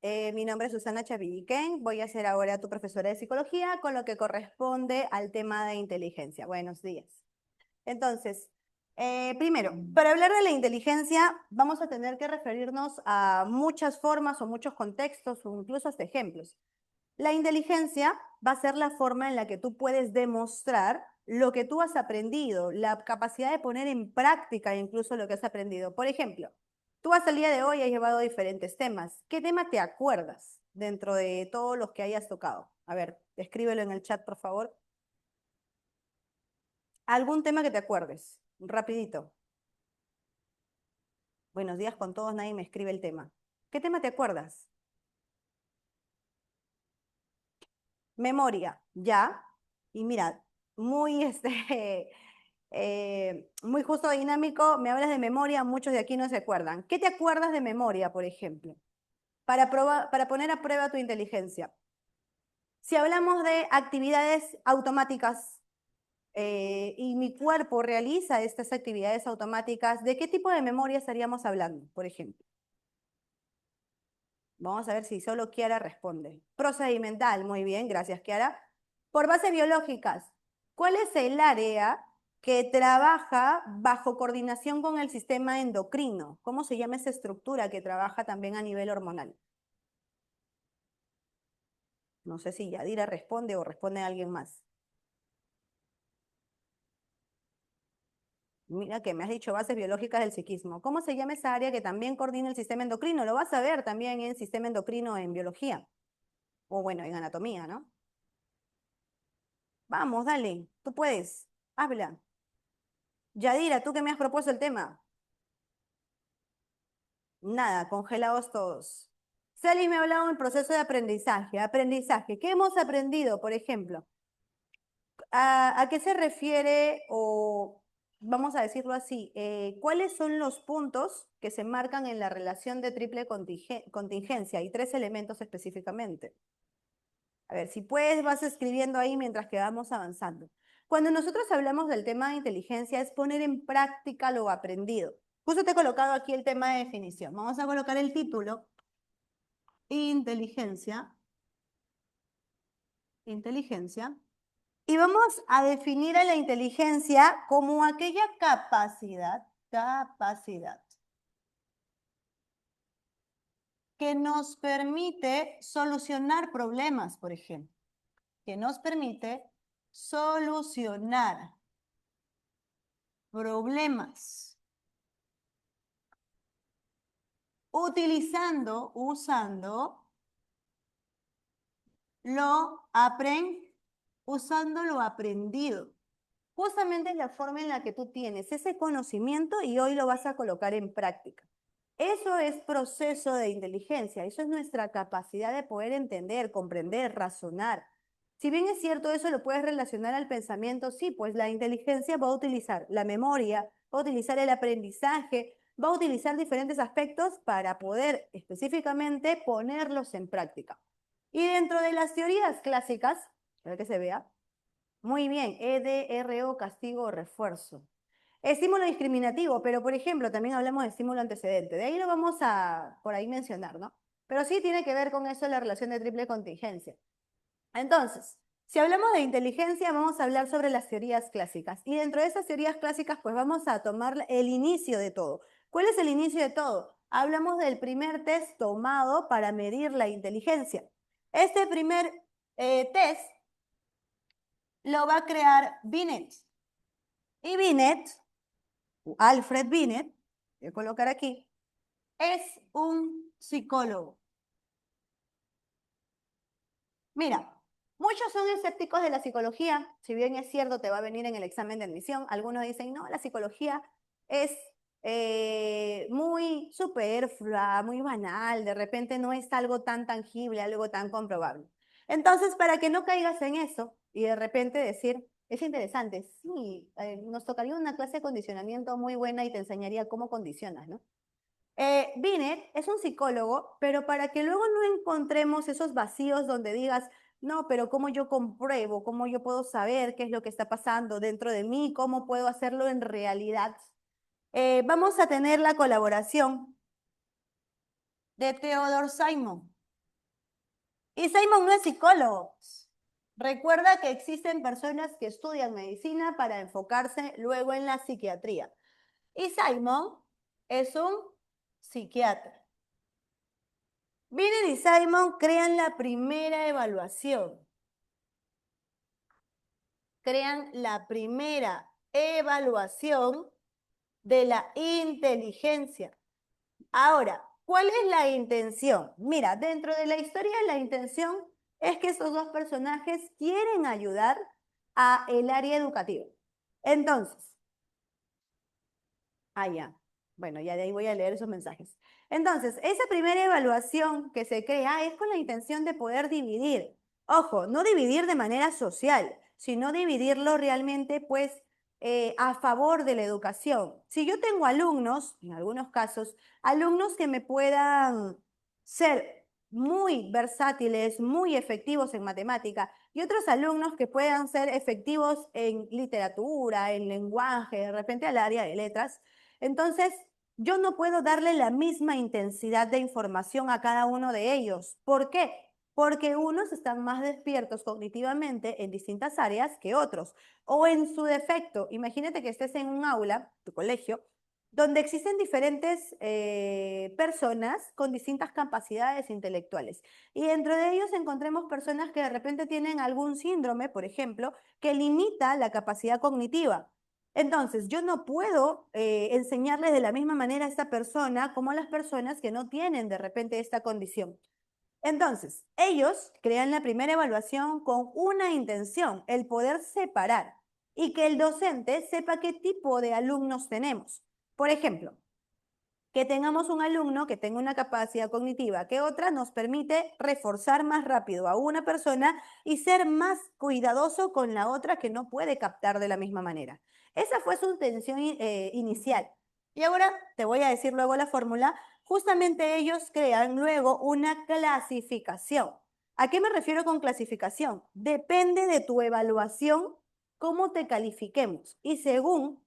Mi nombre es Susana Chavilliquén. Voy a ser ahora tu profesora de psicología con lo que corresponde al tema de inteligencia. Buenos días. Entonces, primero, para hablar de la inteligencia vamos a tener que referirnos a muchas formas o muchos contextos o incluso hasta ejemplos. La inteligencia va a ser la forma en la que tú puedes demostrar lo que tú has aprendido, la capacidad de poner en práctica incluso lo que has aprendido. Por ejemplo, tú hasta el día de hoy has llevado diferentes temas. ¿Qué tema te acuerdas dentro de todos los que hayas tocado? A ver, escríbelo en el chat, por favor. ¿Algún tema que te acuerdes? Rapidito. Buenos días con todos, nadie me escribe el tema. ¿Qué tema te acuerdas? Memoria, ya. Y mira, muy, muy justo dinámico, me hablas de memoria, muchos de aquí no se acuerdan. ¿Qué te acuerdas de memoria, por ejemplo? Para poner a prueba tu inteligencia. Si hablamos de actividades automáticas y mi cuerpo realiza estas actividades automáticas, ¿de qué tipo de memoria estaríamos hablando, por ejemplo? Vamos a ver si solo Kiara responde. Procedimental, muy bien, gracias Kiara. Por bases biológicas, ¿cuál es el área que trabaja bajo coordinación con el sistema endocrino? ¿Cómo se llama esa estructura que trabaja también a nivel hormonal? No sé si Yadira responde o responde alguien más. Mira que me has dicho bases biológicas del psiquismo. ¿Cómo se llama esa área que también coordina el sistema endocrino? Lo vas a ver también en sistema endocrino en biología. O bueno, en anatomía, ¿no? Vamos, dale, tú puedes, habla. Yadira, ¿tú qué me has propuesto el tema? Nada, congelados todos. Celis me ha hablado del proceso de aprendizaje. Aprendizaje, ¿qué hemos aprendido, por ejemplo? ¿A qué se refiere o vamos a decirlo así? ¿Cuáles son los puntos que se marcan en la relación de triple contingencia? Y tres elementos específicamente. A ver, si puedes, vas escribiendo ahí mientras que vamos avanzando. Cuando nosotros hablamos del tema de inteligencia es poner en práctica lo aprendido. Justo te he colocado aquí el tema de definición. Vamos a colocar el título. Inteligencia. Inteligencia. Y vamos a definir a la inteligencia como aquella capacidad que nos permite solucionar problemas, por ejemplo. Que nos permite solucionar problemas. Usando lo aprendido. Justamente es la forma en la que tú tienes ese conocimiento y hoy lo vas a colocar en práctica. Eso es proceso de inteligencia, eso es nuestra capacidad de poder entender, comprender, razonar. Si bien es cierto, eso lo puedes relacionar al pensamiento, sí, pues la inteligencia va a utilizar la memoria, va a utilizar el aprendizaje, va a utilizar diferentes aspectos para poder específicamente ponerlos en práctica. Y dentro de las teorías clásicas, para que se vea, muy bien, EDRO, castigo o refuerzo. Estímulo discriminativo, pero por ejemplo, también hablamos de estímulo antecedente. De ahí lo vamos a por ahí mencionar, ¿no? Pero sí tiene que ver con eso la relación de triple contingencia. Entonces, si hablamos de inteligencia, vamos a hablar sobre las teorías clásicas. Y dentro de esas teorías clásicas, pues vamos a tomar el inicio de todo. ¿Cuál es el inicio de todo? Hablamos del primer test tomado para medir la inteligencia. Este primer test lo va a crear Binet. Y Binet, Alfred Binet, voy a colocar aquí, es un psicólogo. Mira, muchos son escépticos de la psicología, si bien es cierto, te va a venir en el examen de admisión. Algunos dicen, no, la psicología es muy superflua, muy banal, de repente no es algo tan tangible, algo tan comprobable. Entonces, para que no caigas en eso y de repente decir, es interesante, sí, nos tocaría una clase de condicionamiento muy buena y te enseñaría cómo condicionas, ¿no? Binet es un psicólogo, pero para que luego no encontremos esos vacíos donde digas, no, pero ¿cómo yo compruebo? ¿Cómo yo puedo saber qué es lo que está pasando dentro de mí? ¿Cómo puedo hacerlo en realidad? Vamos a tener la colaboración de Theodore Simon. Y Simon no es psicólogo. Recuerda que existen personas que estudian medicina para enfocarse luego en la psiquiatría. Y Simon es un psiquiatra. Binet y Simon crean la primera evaluación. Crean la primera evaluación de la inteligencia. Ahora, ¿cuál es la intención? Mira, dentro de la historia la intención es que estos dos personajes quieren ayudar a el área educativa. Entonces, ya. Bueno, ya de ahí voy a leer esos mensajes. Entonces, esa primera evaluación que se crea es con la intención de poder dividir. Ojo, no dividir de manera social, sino dividirlo realmente, pues, a favor de la educación. Si yo tengo alumnos, en algunos casos, alumnos que me puedan ser muy versátiles, muy efectivos en matemática, y otros alumnos que puedan ser efectivos en literatura, en lenguaje, de repente al área de letras, entonces, yo no puedo darle la misma intensidad de información a cada uno de ellos. ¿Por qué? Porque unos están más despiertos cognitivamente en distintas áreas que otros. O en su defecto, imagínate que estés en un aula, tu colegio, donde existen diferentes personas con distintas capacidades intelectuales. Y dentro de ellos encontremos personas que de repente tienen algún síndrome, por ejemplo, que limita la capacidad cognitiva. Entonces, yo no puedo enseñarles de la misma manera a esta persona como a las personas que no tienen de repente esta condición. Entonces, ellos crean la primera evaluación con una intención, el poder separar y que el docente sepa qué tipo de alumnos tenemos. Por ejemplo, que tengamos un alumno que tenga una capacidad cognitiva que otra nos permite reforzar más rápido a una persona y ser más cuidadoso con la otra que no puede captar de la misma manera. Esa fue su intención inicial. Y ahora te voy a decir luego la fórmula. Justamente ellos crean luego una clasificación. ¿A qué me refiero con clasificación? Depende de tu evaluación, cómo te califiquemos. Y según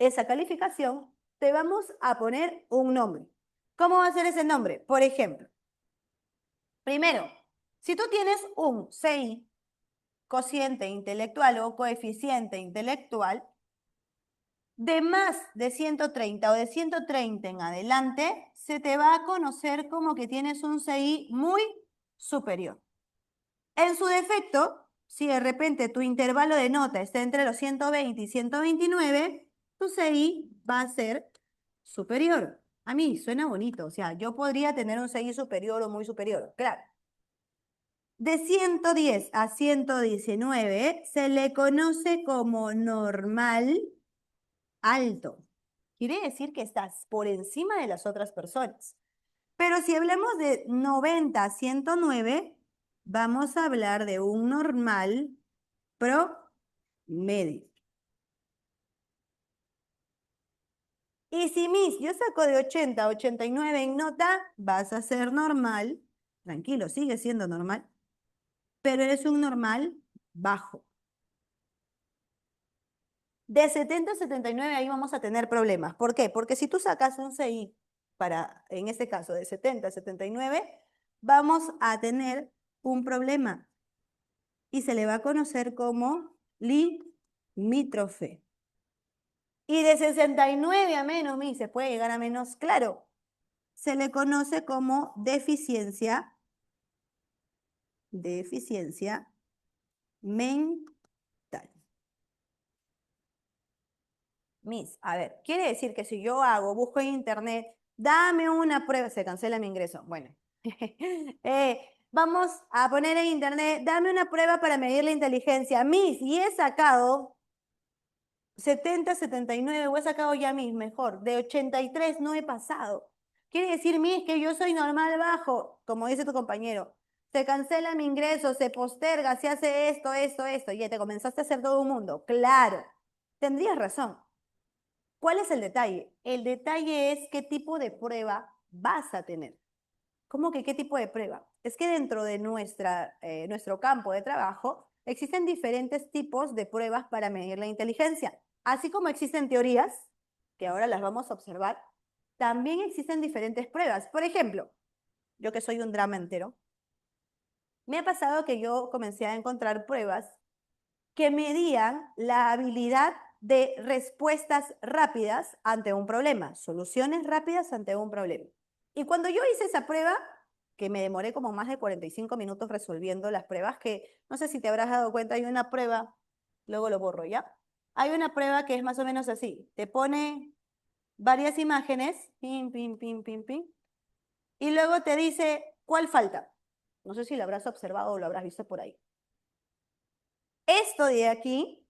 esa calificación, te vamos a poner un nombre. ¿Cómo va a ser ese nombre? Por ejemplo, primero, si tú tienes un CI, cociente intelectual o coeficiente intelectual, de más de 130 o de 130 en adelante, se te va a conocer como que tienes un CI muy superior. En su defecto, si de repente tu intervalo de nota está entre los 120 y 129, tu CI va a ser superior. A mí suena bonito, o sea, yo podría tener un CI superior o muy superior, claro. De 110 a 119 se le conoce como normal alto. Quiere decir que estás por encima de las otras personas. Pero si hablamos de 90 a 109, vamos a hablar de un normal promedio. Y si yo saco de 80 a 89 en nota, vas a ser normal. Tranquilo, sigue siendo normal, pero eres un normal bajo. De 70 a 79 ahí vamos a tener problemas. ¿Por qué? Porque si tú sacas un CI para, en este caso, de 70 a 79, vamos a tener un problema y se le va a conocer como limítrofe. Y de 69 a menos, se puede llegar a menos, claro, se le conoce como deficiencia mental. A ver, quiere decir que si yo busco en internet, dame una prueba, se cancela mi ingreso. Bueno, vamos a poner en internet, dame una prueba para medir la inteligencia. Y he sacado 70, 79, o he sacado ya mejor. De 83 no he pasado. Quiere decir, que yo soy normal bajo, como dice tu compañero. Se cancela mi ingreso, se posterga, se hace esto, esto, esto. Ya te comenzaste a hacer todo un mundo. Claro, tendrías razón. ¿Cuál es el detalle? El detalle es qué tipo de prueba vas a tener. ¿Cómo que qué tipo de prueba? Es que dentro de nuestro campo de trabajo existen diferentes tipos de pruebas para medir la inteligencia. Así como existen teorías, que ahora las vamos a observar, también existen diferentes pruebas. Por ejemplo, yo que soy un drama entero, Me ha pasado que yo comencé a encontrar pruebas que medían la habilidad de respuestas rápidas ante un problema, soluciones rápidas ante un problema. Y cuando yo hice esa prueba, que me demoré como más de 45 minutos resolviendo las pruebas, que no sé si te habrás dado cuenta, hay una prueba, luego lo borro ya. Hay una prueba que es más o menos así, te pone varias imágenes, pim, pim, pim, pim, pim, y luego te dice cuál falta. No sé si lo habrás observado o lo habrás visto por ahí. Esto de aquí,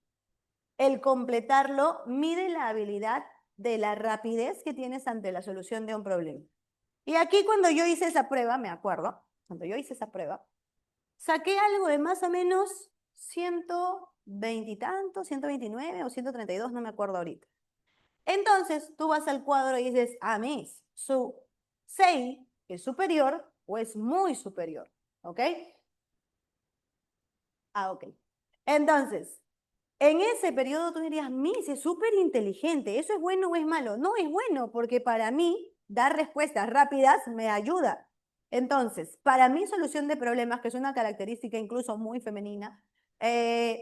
el completarlo, mide la habilidad de la rapidez que tienes ante la solución de un problema. Y aquí cuando yo hice esa prueba, me acuerdo, cuando yo hice esa prueba, saqué algo de más o menos 120 y tanto, 129 o 132, no me acuerdo ahorita. Entonces, tú vas al cuadro y dices, Miss, su 6 es superior o es muy superior, ¿ok? Ok. Entonces, en ese periodo tú dirías, Miss, es súper inteligente, ¿eso es bueno o es malo? No es bueno, porque para mí dar respuestas rápidas me ayuda. Entonces, para mí solución de problemas, que es una característica incluso muy femenina, es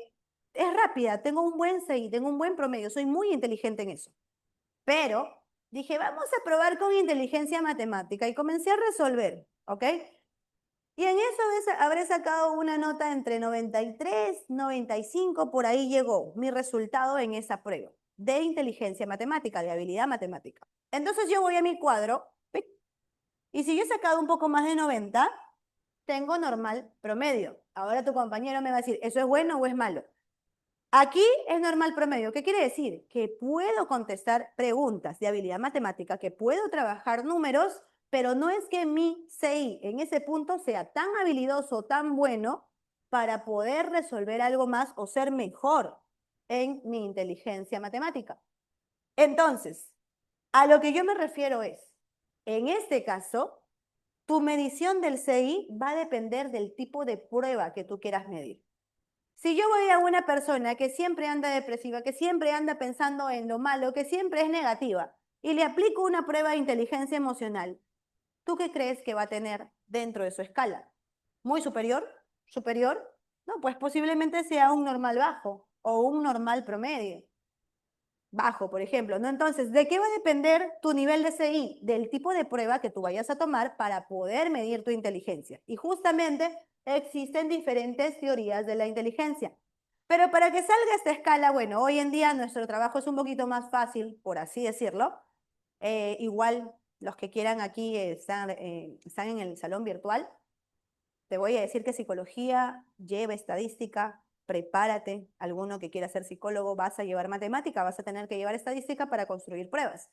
rápida, tengo un buen CI, tengo un buen promedio, soy muy inteligente en eso. Pero dije, vamos a probar con inteligencia matemática y comencé a resolver, ¿ok? Y en eso habré sacado una nota entre 93, 95, por ahí llegó mi resultado en esa prueba de inteligencia matemática, de habilidad matemática. Entonces yo voy a mi cuadro, ¡pic! Y si yo he sacado un poco más de 90, tengo normal promedio. Ahora tu compañero me va a decir, ¿eso es bueno o es malo? Aquí es normal promedio. ¿Qué quiere decir? Que puedo contestar preguntas de habilidad matemática, que puedo trabajar números, pero no es que mi CI en ese punto sea tan habilidoso, tan bueno para poder resolver algo más o ser mejor en mi inteligencia matemática. Entonces, a lo que yo me refiero es, en este caso, tu medición del CI va a depender del tipo de prueba que tú quieras medir. Si yo voy a una persona que siempre anda depresiva, que siempre anda pensando en lo malo, que siempre es negativa, y le aplico una prueba de inteligencia emocional, ¿tú qué crees que va a tener dentro de su escala? ¿Muy superior? ¿Superior? No, pues posiblemente sea un normal bajo o un normal promedio. Bajo, por ejemplo, ¿no? Entonces, ¿de qué va a depender tu nivel de CI? Del tipo de prueba que tú vayas a tomar para poder medir tu inteligencia. Y justamente existen diferentes teorías de la inteligencia. Pero para que salga esta escala, bueno, hoy en día nuestro trabajo es un poquito más fácil, por así decirlo. Igual los que quieran aquí están en el salón virtual. Te voy a decir que psicología lleva estadística, prepárate, alguno que quiera ser psicólogo, vas a llevar matemática, vas a tener que llevar estadística para construir pruebas.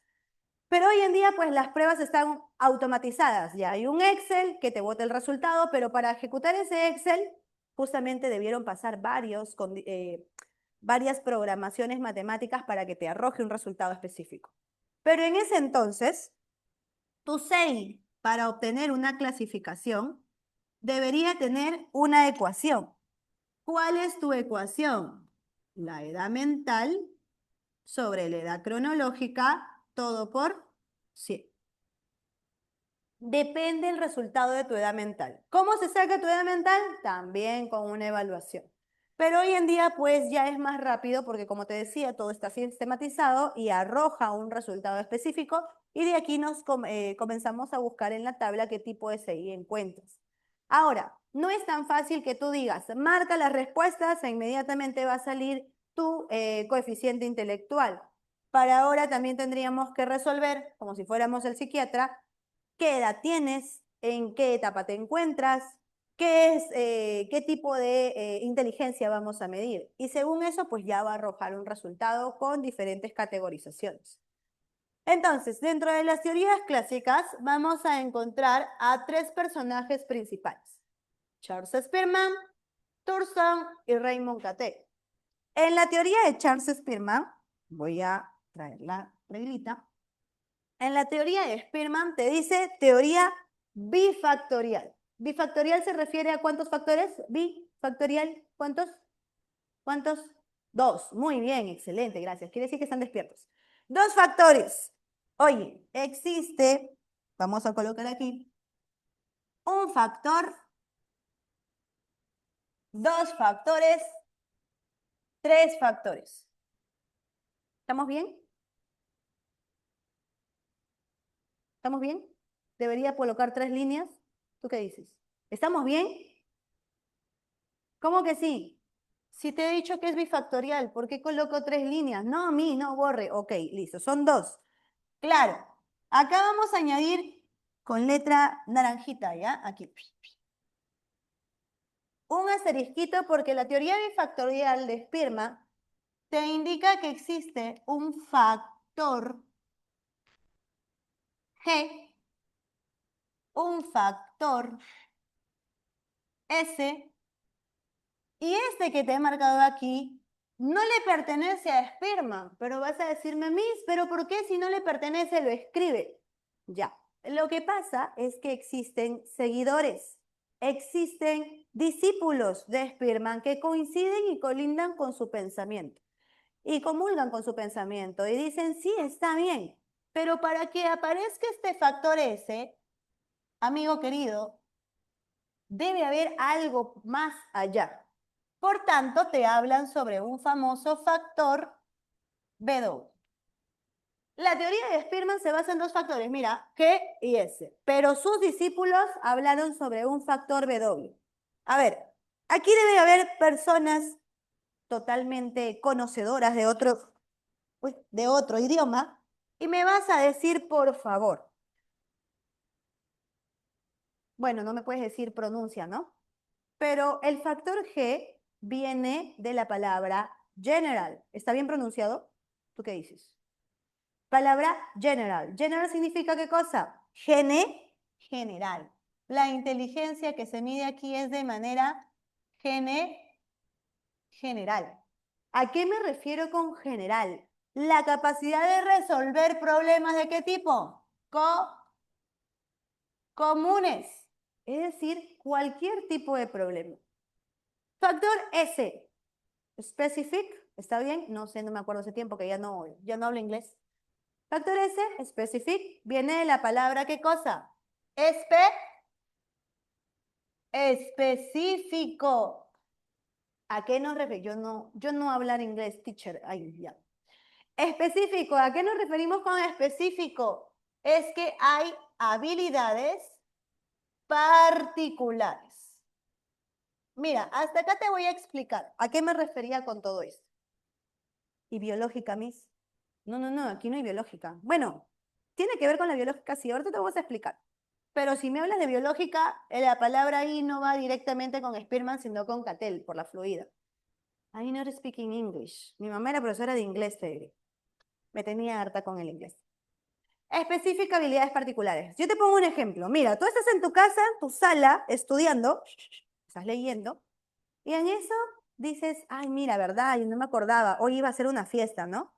Pero hoy en día, pues las pruebas están automatizadas. Ya hay un Excel que te bota el resultado, pero para ejecutar ese Excel, justamente debieron pasar varias programaciones matemáticas para que te arroje un resultado específico. Pero en ese entonces, tu SEI para obtener una clasificación debería tener una ecuación. ¿Cuál es tu ecuación? La edad mental sobre la edad cronológica, todo por 100. Depende el resultado de tu edad mental. ¿Cómo se saca tu edad mental? También con una evaluación. Pero hoy en día pues ya es más rápido porque como te decía, todo está sistematizado y arroja un resultado específico y de aquí nos comenzamos a buscar en la tabla qué tipo de CI encuentras. Ahora, no es tan fácil que tú digas, marca las respuestas e inmediatamente va a salir tu coeficiente intelectual. Para ahora también tendríamos que resolver, como si fuéramos el psiquiatra, qué edad tienes, en qué etapa te encuentras, qué tipo de inteligencia vamos a medir. Y según eso, pues ya va a arrojar un resultado con diferentes categorizaciones. Entonces, dentro de las teorías clásicas, vamos a encontrar a tres personajes principales: Charles Spearman, Thurston y Raymond Cattell. En la teoría de Charles Spearman, voy a traer la reglita. En la teoría de Spearman te dice teoría bifactorial. ¿Bifactorial se refiere a cuántos factores? Bifactorial, ¿cuántos? ¿Cuántos? Dos. Muy bien, excelente, gracias. Quiere decir que están despiertos. Dos factores. Oye, existe, vamos a colocar aquí, un factor 2 factores, 3 factores. ¿Estamos bien? ¿Estamos bien? Debería colocar 3 líneas. ¿Tú qué dices? ¿Estamos bien? ¿Cómo que sí? Si te he dicho que es bifactorial, ¿por qué coloco 3 líneas? No, a mí, no borre. Ok, listo, son 2. Claro, acá vamos a añadir con letra naranjita, ¿ya? Aquí. Un asterisquito porque la teoría bifactorial de Spearman te indica que existe un factor G, un factor S, y este que te he marcado aquí no le pertenece a Spearman, pero vas a decirme, Miss, ¿pero por qué si no le pertenece lo escribe? Ya, lo que pasa es que existen seguidores, existen discípulos de Spearman que coinciden y colindan con su pensamiento y comulgan con su pensamiento y dicen, sí, está bien, pero para que aparezca este factor S, amigo querido, debe haber algo más allá. Por tanto, te hablan sobre un famoso factor W. La teoría de Spearman se basa en 2 factores, mira, G y S, pero sus discípulos hablaron sobre un factor W. A ver, aquí debe haber personas totalmente conocedoras de otro idioma y me vas a decir, por favor, bueno, no me puedes decir pronuncia, ¿no? Pero el factor G viene de la palabra general. ¿Está bien pronunciado? ¿Tú qué dices? Palabra general. General significa ¿qué cosa? General. La inteligencia que se mide aquí es de manera general. ¿A qué me refiero con general? La capacidad de resolver problemas ¿de qué tipo? Comunes. Es decir, cualquier tipo de problema. Factor S. Specific, ¿está bien? No sé, no me acuerdo hace tiempo que ya no hablo inglés. Factor S, specific, viene de la palabra ¿qué cosa? Específico. ¿A qué nos referimos? Yo no hablar inglés, teacher. Ay, ya. Específico, ¿a qué nos referimos con específico? Es que hay habilidades particulares. Mira, hasta acá te voy a explicar a qué me refería con todo esto. ¿Y biológica, Miss? No, aquí no hay biológica. Bueno, tiene que ver con la biológica, sí, ahorita te voy a explicar. Pero si me hablas de biológica, la palabra ahí no va directamente con Spearman, sino con Cattell, por la fluida. I'm not speaking English. Mi mamá era profesora de inglés, te diré. Me tenía harta con el inglés. Específica habilidades particulares. Yo te pongo un ejemplo. Mira, tú estás en tu casa, en tu sala, estudiando, estás leyendo, y en eso dices, ay, mira, verdad, yo no me acordaba, hoy iba a ser una fiesta, ¿no?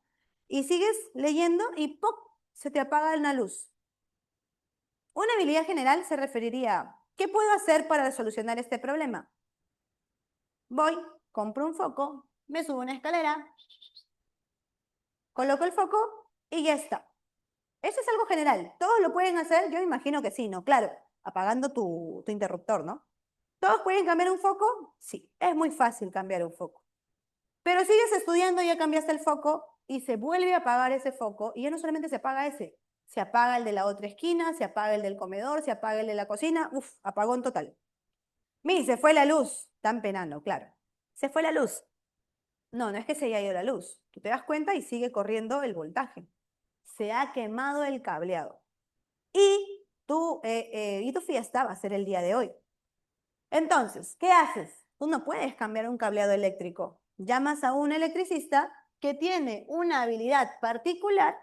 Y sigues leyendo y ¡pop! Se te apaga una luz. Una habilidad general se referiría a, ¿qué puedo hacer para solucionar este problema? Voy, compro un foco, me subo una escalera, coloco el foco y ya está. Eso es algo general. ¿Todos lo pueden hacer? Yo me imagino que sí, ¿no? Claro, apagando tu interruptor, ¿no? ¿Todos pueden cambiar un foco? Sí, es muy fácil cambiar un foco. Pero sigues estudiando, ya cambiaste el foco y se vuelve a apagar ese foco y ya no solamente se apaga ese, se apaga el de la otra esquina, se apaga el del comedor, se apaga el de la cocina, apagón total. Se fue la luz, están penando, claro. Se fue la luz. No, no es que se haya ido la luz. Tú te das cuenta y sigue corriendo el voltaje. Se ha quemado el cableado. Y tu fiesta va a ser el día de hoy. Entonces, ¿qué haces? Tú no puedes cambiar un cableado eléctrico. Llamas a un electricista que tiene una habilidad particular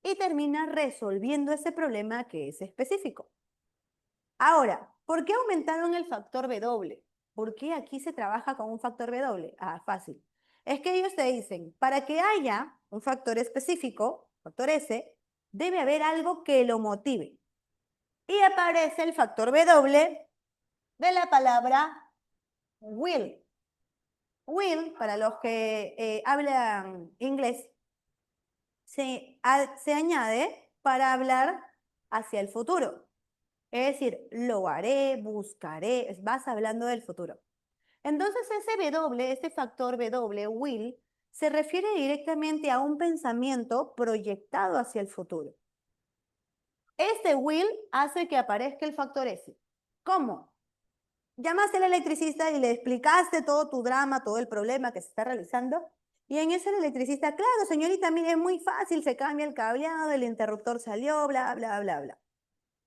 y termina resolviendo ese problema que es específico. Ahora, ¿por qué aumentaron el factor W? ¿Por qué aquí se trabaja con un factor W? Ah, fácil. Es que ellos te dicen, para que haya un factor específico, factor S, debe haber algo que lo motive. Y aparece el factor W de la palabra will. Will, para los que hablan inglés, se añade para hablar hacia el futuro. Es decir, lo haré, buscaré, vas hablando del futuro. Entonces ese W, este factor W, will, se refiere directamente a un pensamiento proyectado hacia el futuro. Este will hace que aparezca el factor S. ¿Cómo? Llamaste al electricista y le explicaste todo tu drama, todo el problema que se está realizando. Y en eso el electricista, claro, señorita, mire, es muy fácil, se cambia el cableado, el interruptor salió, bla, bla, bla, bla.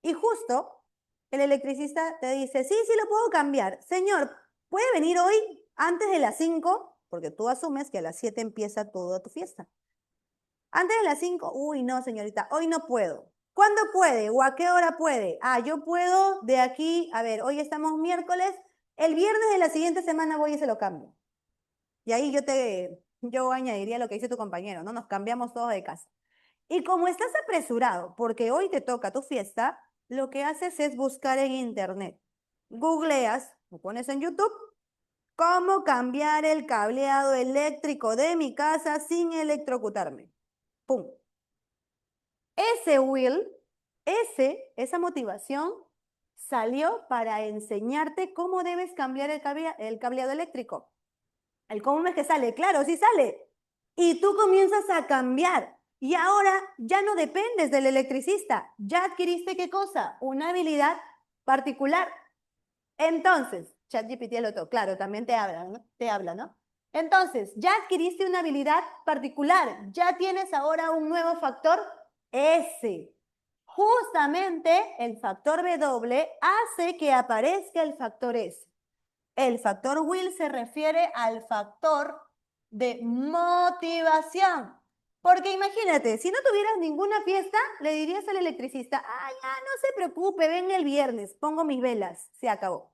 Y justo el electricista te dice, sí, sí lo puedo cambiar. Señor, ¿puede venir hoy antes de las 5? Porque tú asumes que a las 7 empieza toda tu fiesta. Antes de las 5, uy, no, señorita, hoy no puedo. ¿Cuándo puede o a qué hora puede? Ah, yo puedo de aquí, a ver, hoy estamos miércoles, el viernes de la siguiente semana voy y se lo cambio. Y ahí yo añadiría lo que dice tu compañero, ¿no? Nos cambiamos todos de casa. Y como estás apresurado, porque hoy te toca tu fiesta, lo que haces es buscar en internet. Googleas, lo pones en YouTube, cómo cambiar el cableado eléctrico de mi casa sin electrocutarme. ¡Pum! Ese will, esa motivación salió para enseñarte cómo debes cambiar el cableado eléctrico. El cómo es que sale, claro, sí sale. Y tú comienzas a cambiar. Y ahora ya no dependes del electricista. Ya adquiriste qué cosa? Una habilidad particular. Entonces, ChatGPT es lo otro, claro, también te habla, ¿no? Te habla, ¿no? Entonces, ya adquiriste una habilidad particular. Ya tienes ahora un nuevo factor S. Justamente el factor W hace que aparezca el factor S. El factor will se refiere al factor de motivación. Porque imagínate, si no tuvieras ninguna fiesta, le dirías al electricista, ah, ya, no se preocupe, ven el viernes, pongo mis velas, se acabó.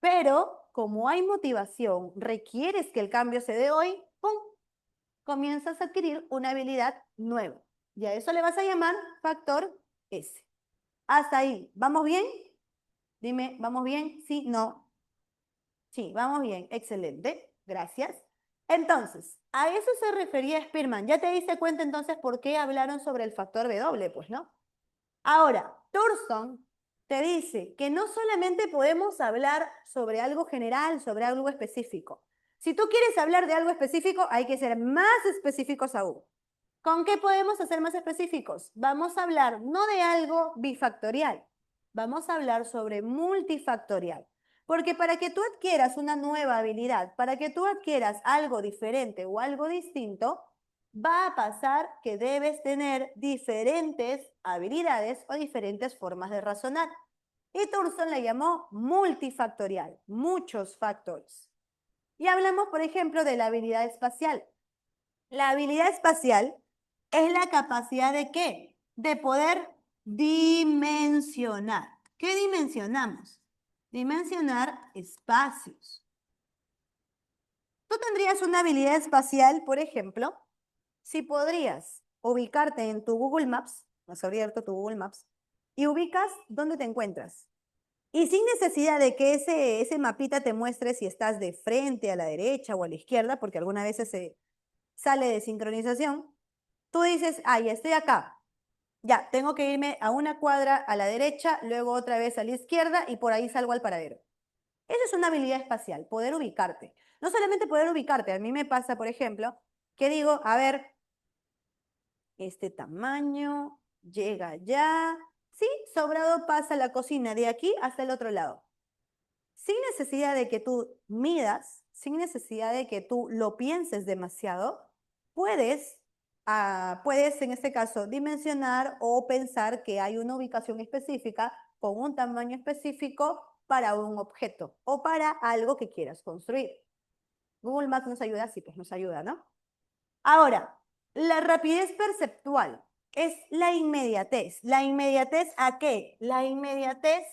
Pero como hay motivación, requieres que el cambio se dé hoy, ¡pum! Comienzas a adquirir una habilidad nueva. Y a eso le vas a llamar factor S. Hasta ahí, ¿vamos bien? Dime, ¿vamos bien? Sí, no. Sí, vamos bien, excelente, gracias. Entonces, a eso se refería Spearman. ¿Ya te diste cuenta entonces por qué hablaron sobre el factor W? Pues, ¿no? Ahora, Thurston te dice que no solamente podemos hablar sobre algo general, sobre algo específico. Si tú quieres hablar de algo específico, hay que ser más específicos aún. ¿Con qué podemos hacer más específicos? Vamos a hablar no de algo bifactorial, vamos a hablar sobre multifactorial. Porque para que tú adquieras una nueva habilidad, para que tú adquieras algo diferente o algo distinto, va a pasar que debes tener diferentes habilidades o diferentes formas de razonar. Y Thurston le llamó multifactorial, muchos factores. Y hablamos, por ejemplo, de la habilidad espacial. La habilidad espacial es la capacidad de ¿qué? De poder dimensionar. ¿Qué dimensionamos? Dimensionar espacios. Tú tendrías una habilidad espacial, por ejemplo, si podrías ubicarte en tu Google Maps, has abierto tu Google Maps, y ubicas dónde te encuentras. Y sin necesidad de que ese mapita te muestre si estás de frente, a la derecha o a la izquierda, porque algunas veces se sale de sincronización, tú dices, ah, ya estoy acá. Ya, tengo que irme a una cuadra a la derecha, luego otra vez a la izquierda y por ahí salgo al paradero. Esa es una habilidad espacial, poder ubicarte. No solamente poder ubicarte, a mí me pasa, por ejemplo, que digo, a ver, este tamaño, llega ya. Sí, sobrado pasa la cocina de aquí hasta el otro lado. Sin necesidad de que tú midas, sin necesidad de que tú lo pienses demasiado, puedes en este caso dimensionar o pensar que hay una ubicación específica con un tamaño específico para un objeto o para algo que quieras construir. Google Maps nos ayuda, sí, pues nos ayuda, ¿no? Ahora, la rapidez perceptual es la inmediatez. ¿La inmediatez a qué? La inmediatez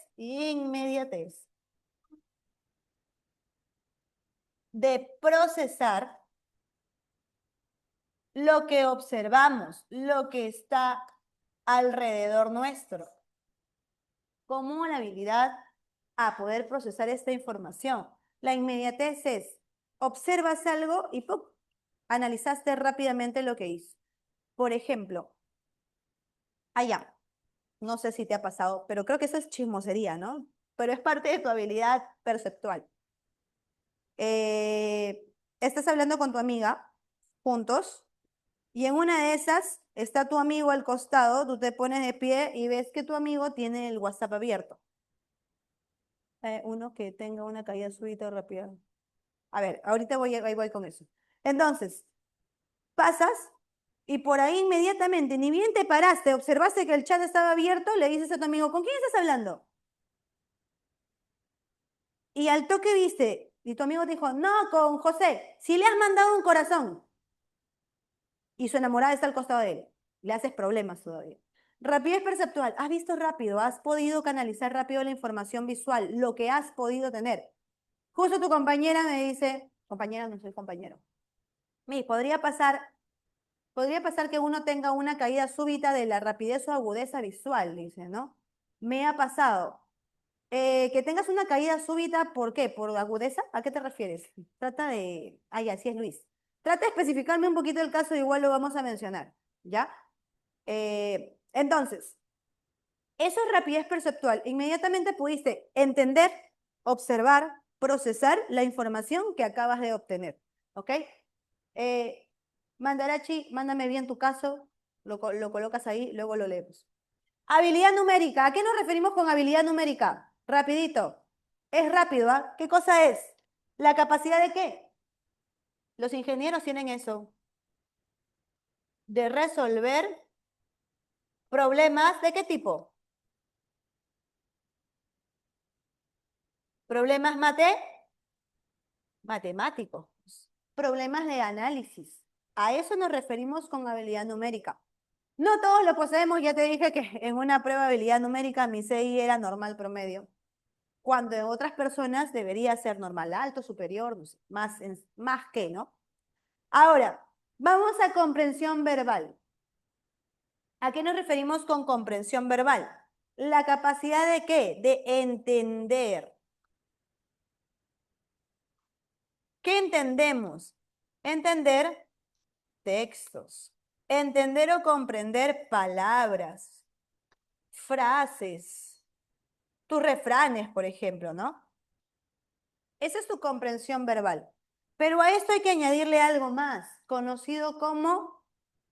de procesar lo que observamos, lo que está alrededor nuestro, como la habilidad a poder procesar esta información. La inmediatez es, observas algo y ¡pum! Analizaste rápidamente lo que hizo. Por ejemplo, allá, no sé si te ha pasado, pero creo que eso es chismosería, ¿no? Pero es parte de tu habilidad perceptual. estás hablando con tu amiga, juntos, y en una de esas está tu amigo al costado, tú te pones de pie y ves que tu amigo tiene el WhatsApp abierto. Uno que tenga una caída súbita o rápida. A ver, ahorita ahí voy con eso. Entonces, pasas y por ahí inmediatamente, ni bien te paraste, observaste que el chat estaba abierto, le dices a tu amigo, ¿con quién estás hablando? Y al toque viste, y tu amigo te dijo, no, con José, si le has mandado un corazón y su enamorada está al costado de él, le haces problemas todavía. Rapidez perceptual, has visto rápido, has podido canalizar rápido la información visual, lo que has podido tener. Justo tu compañera me dice, compañera, no soy compañero. Podría pasar que uno tenga una caída súbita de la rapidez o agudeza visual, dice, ¿no? Me ha pasado. Que tengas una caída súbita, ¿por qué? ¿Por agudeza? ¿A qué te refieres? Trata de... Ay, así es Luis. Trata de especificarme un poquito el caso, igual lo vamos a mencionar, ¿ya? Entonces, eso es rapidez perceptual. Inmediatamente pudiste entender, observar, procesar la información que acabas de obtener, ¿ok? Eh, Mandarachi, mándame bien tu caso, lo colocas ahí, luego lo leemos. Habilidad numérica. ¿A qué nos referimos con habilidad numérica? Rapidito. Es rápido, ¿ah? ¿Qué cosa es? ¿La capacidad de qué? Los ingenieros tienen eso. De resolver problemas. ¿De qué tipo? Problemas matemáticos. Problemas de análisis. A eso nos referimos con habilidad numérica. No todos lo poseemos, ya te dije que en una prueba de habilidad numérica mi CI era normal promedio, cuando en otras personas debería ser normal alto, superior, no sé, más que, ¿no? Ahora, vamos a comprensión verbal. ¿A qué nos referimos con comprensión verbal? La capacidad de qué? De entender. ¿Qué entendemos? Entender textos. Entender o comprender palabras, frases, tus refranes, por ejemplo, ¿no? Esa es tu comprensión verbal. Pero a esto hay que añadirle algo más, conocido como,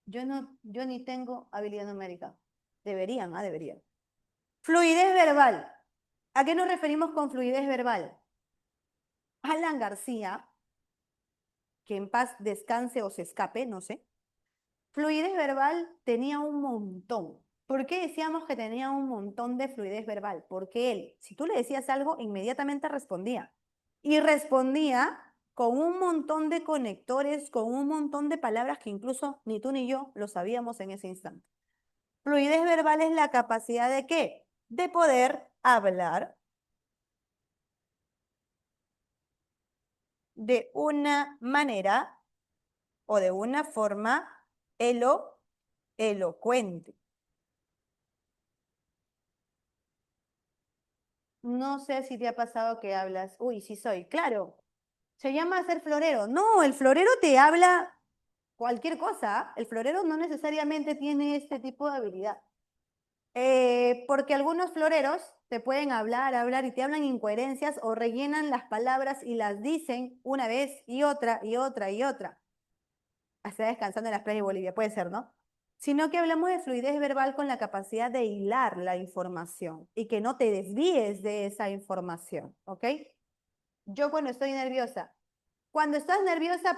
yo ni tengo habilidad numérica. Deberían, deberían. Fluidez verbal. ¿A qué nos referimos con fluidez verbal? Alan García, que en paz descanse o se escape, no sé. Fluidez verbal tenía un montón. ¿Por qué decíamos que tenía un montón de fluidez verbal? Porque él, si tú le decías algo, inmediatamente respondía. Y respondía con un montón de conectores, con un montón de palabras que incluso ni tú ni yo lo sabíamos en ese instante. Fluidez verbal es la capacidad de ¿qué? De poder hablar de una manera o de una forma elocuente. No sé si te ha pasado que hablas, uy, sí soy, claro, se llama ser florero. No, el florero te habla cualquier cosa. El florero no necesariamente tiene este tipo de habilidad. Porque algunos floreros te pueden hablar y te hablan incoherencias o rellenan las palabras y las dicen una vez y otra y otra y otra. Hasta descansando en las playas de Bolivia, puede ser, ¿no? Sino que hablamos de fluidez verbal con la capacidad de hilar la información y que no te desvíes de esa información, ¿ok? Yo cuando estás nerviosa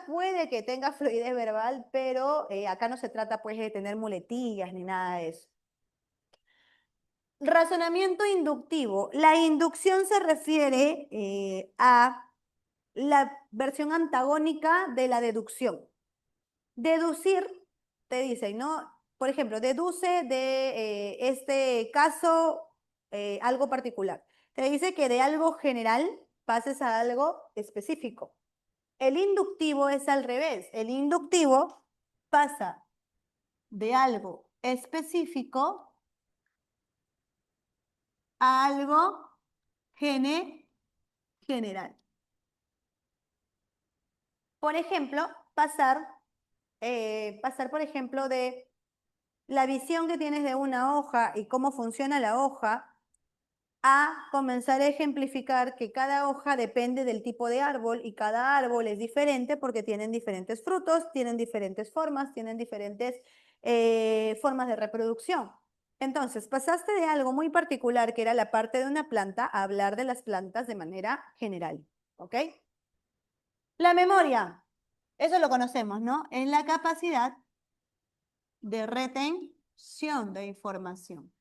puede que tengas fluidez verbal, pero acá no se trata pues de tener muletillas ni nada de eso. Razonamiento inductivo. La inducción se refiere a la versión antagónica de la deducción. Deducir, te dicen, ¿no? Por ejemplo, deduce de este caso algo particular. Te dice que de algo general pases a algo específico. El inductivo es al revés. El inductivo pasa de algo específico a algo general. Por ejemplo, pasar, por ejemplo, de la visión que tienes de una hoja y cómo funciona la hoja a comenzar a ejemplificar que cada hoja depende del tipo de árbol y cada árbol es diferente porque tienen diferentes frutos, tienen diferentes formas, tienen diferentes formas de reproducción. Entonces, pasaste de algo muy particular, que era la parte de una planta, a hablar de las plantas de manera general, ¿ok? La memoria, eso lo conocemos, ¿no? Es la capacidad de retención de información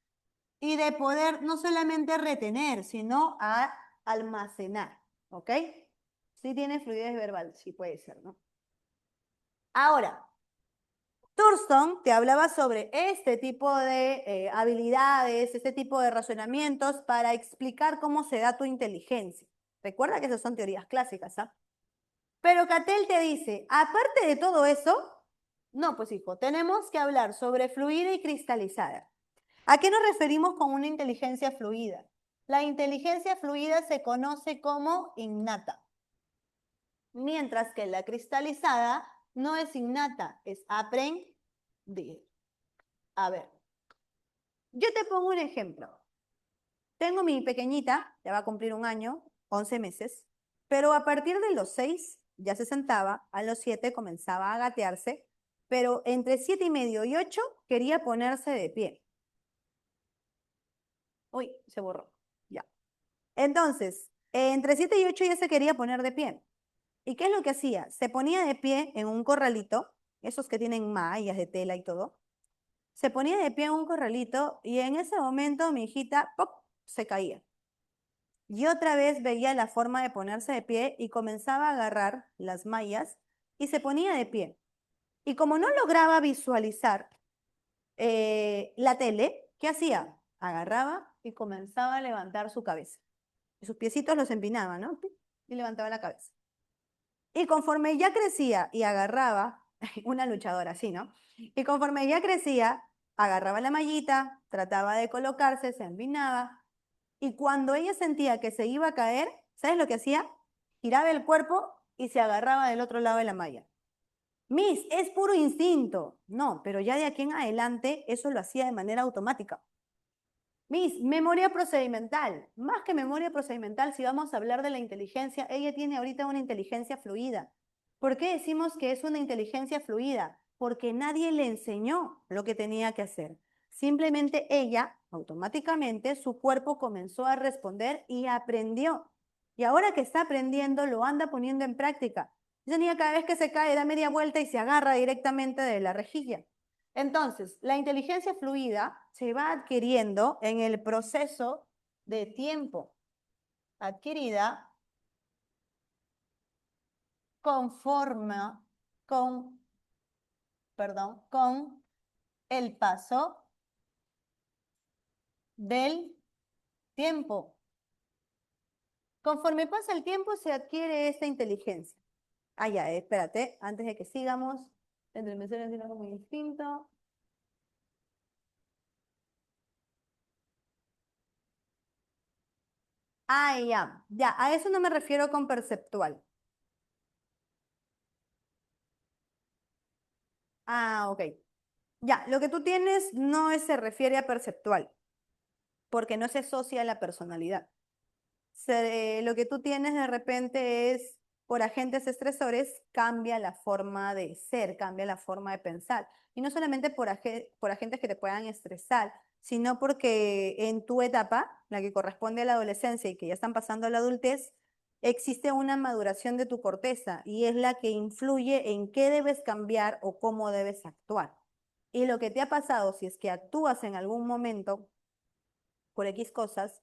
y de poder no solamente retener, sino a almacenar, ¿ok? Sí tiene fluidez verbal, sí puede ser, ¿no? Ahora, Thurston te hablaba sobre este tipo de habilidades, este tipo de razonamientos para explicar cómo se da tu inteligencia. Recuerda que esas son teorías clásicas, ¿ah? Pero Cattell te dice, aparte de todo eso, no, pues hijo, tenemos que hablar sobre fluida y cristalizada. ¿A qué nos referimos con una inteligencia fluida? La inteligencia fluida se conoce como innata, mientras que la cristalizada no es innata, es aprendida. A ver, yo te pongo un ejemplo. Tengo mi pequeñita, ya va a cumplir un año, 11 meses, pero a partir de los 6 ya se sentaba, a los 7 comenzaba a gatearse, pero entre 7:30 y 8 quería ponerse de pie. Uy, se borró. Ya. Entonces, entre 7 y 8 ya se quería poner de pie. ¿Y qué es lo que hacía? Se ponía de pie en un corralito, esos que tienen mallas de tela y todo. Se ponía de pie en un corralito y en ese momento mi hijita, ¡pop!, se caía. Y otra vez veía la forma de ponerse de pie y comenzaba a agarrar las mallas y se ponía de pie. Y como no lograba visualizar la tele, ¿qué hacía? Agarraba y comenzaba a levantar su cabeza. Y sus piecitos los empinaba, ¿no? Y levantaba la cabeza. Y conforme ya crecía y agarraba, una luchadora así, ¿no? Y conforme ya crecía, agarraba la mallita, trataba de colocarse, se empinaba. Y cuando ella sentía que se iba a caer, ¿sabes lo que hacía? Giraba el cuerpo y se agarraba del otro lado de la malla. Miss, es puro instinto. No, pero ya de aquí en adelante eso lo hacía de manera automática. Miss, memoria procedimental. Más que memoria procedimental, si vamos a hablar de la inteligencia, ella tiene ahorita una inteligencia fluida. ¿Por qué decimos que es una inteligencia fluida? Porque nadie le enseñó lo que tenía que hacer. Simplemente ella, automáticamente, su cuerpo comenzó a responder y aprendió. Y ahora que está aprendiendo, lo anda poniendo en práctica. Esa niña cada vez que se cae da media vuelta y se agarra directamente de la rejilla. Entonces, la inteligencia fluida se va adquiriendo en el proceso de tiempo, adquirida conforme con el paso del tiempo. Conforme pasa el tiempo se adquiere esta inteligencia. Ah, ya, espérate, antes de que sigamos, entre menciones de algo muy distinto. Ah, ya, a eso no me refiero con perceptual. Ah, ok. Ya, lo que tú tienes no se refiere a perceptual, porque no se asocia a la personalidad. Lo que tú tienes de repente es, por agentes estresores, cambia la forma de ser, cambia la forma de pensar. Y no solamente por agentes que te puedan estresar, sino porque en tu etapa, la que corresponde a la adolescencia y que ya están pasando a la adultez, existe una maduración de tu corteza y es la que influye en qué debes cambiar o cómo debes actuar. Y lo que te ha pasado, si es que actúas en algún momento por X cosas,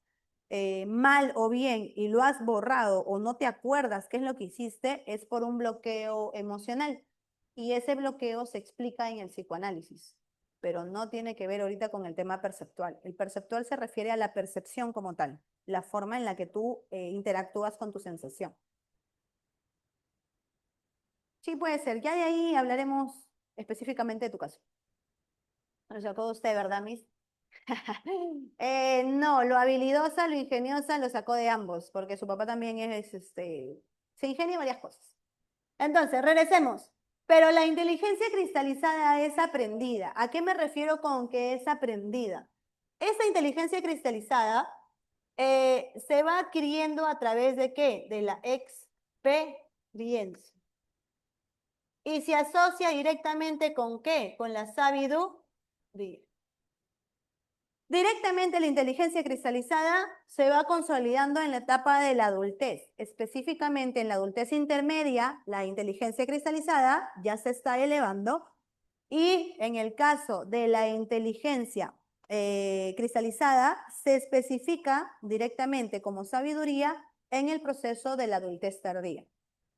mal o bien, y lo has borrado o no te acuerdas qué es lo que hiciste, es por un bloqueo emocional. Y ese bloqueo se explica en el psicoanálisis, pero no tiene que ver ahorita con el tema perceptual. El perceptual se refiere a la percepción como tal, la forma en la que tú interactúas con tu sensación. Sí, puede ser. Ya de ahí hablaremos específicamente de tu caso. Lo sacó usted, ¿verdad, Miss? No, lo habilidosa, lo ingeniosa lo sacó de ambos, porque su papá también se ingenia varias cosas. Entonces, regresemos. Pero la inteligencia cristalizada es aprendida. ¿A qué me refiero con que es aprendida? Esa inteligencia cristalizada se va adquiriendo a través de ¿qué? De la experiencia. Y se asocia directamente ¿con qué? Con la sabiduría. Directamente la inteligencia cristalizada se va consolidando en la etapa de la adultez. Específicamente en la adultez intermedia, la inteligencia cristalizada ya se está elevando y en el caso de la inteligencia cristalizada se especifica directamente como sabiduría en el proceso de la adultez tardía.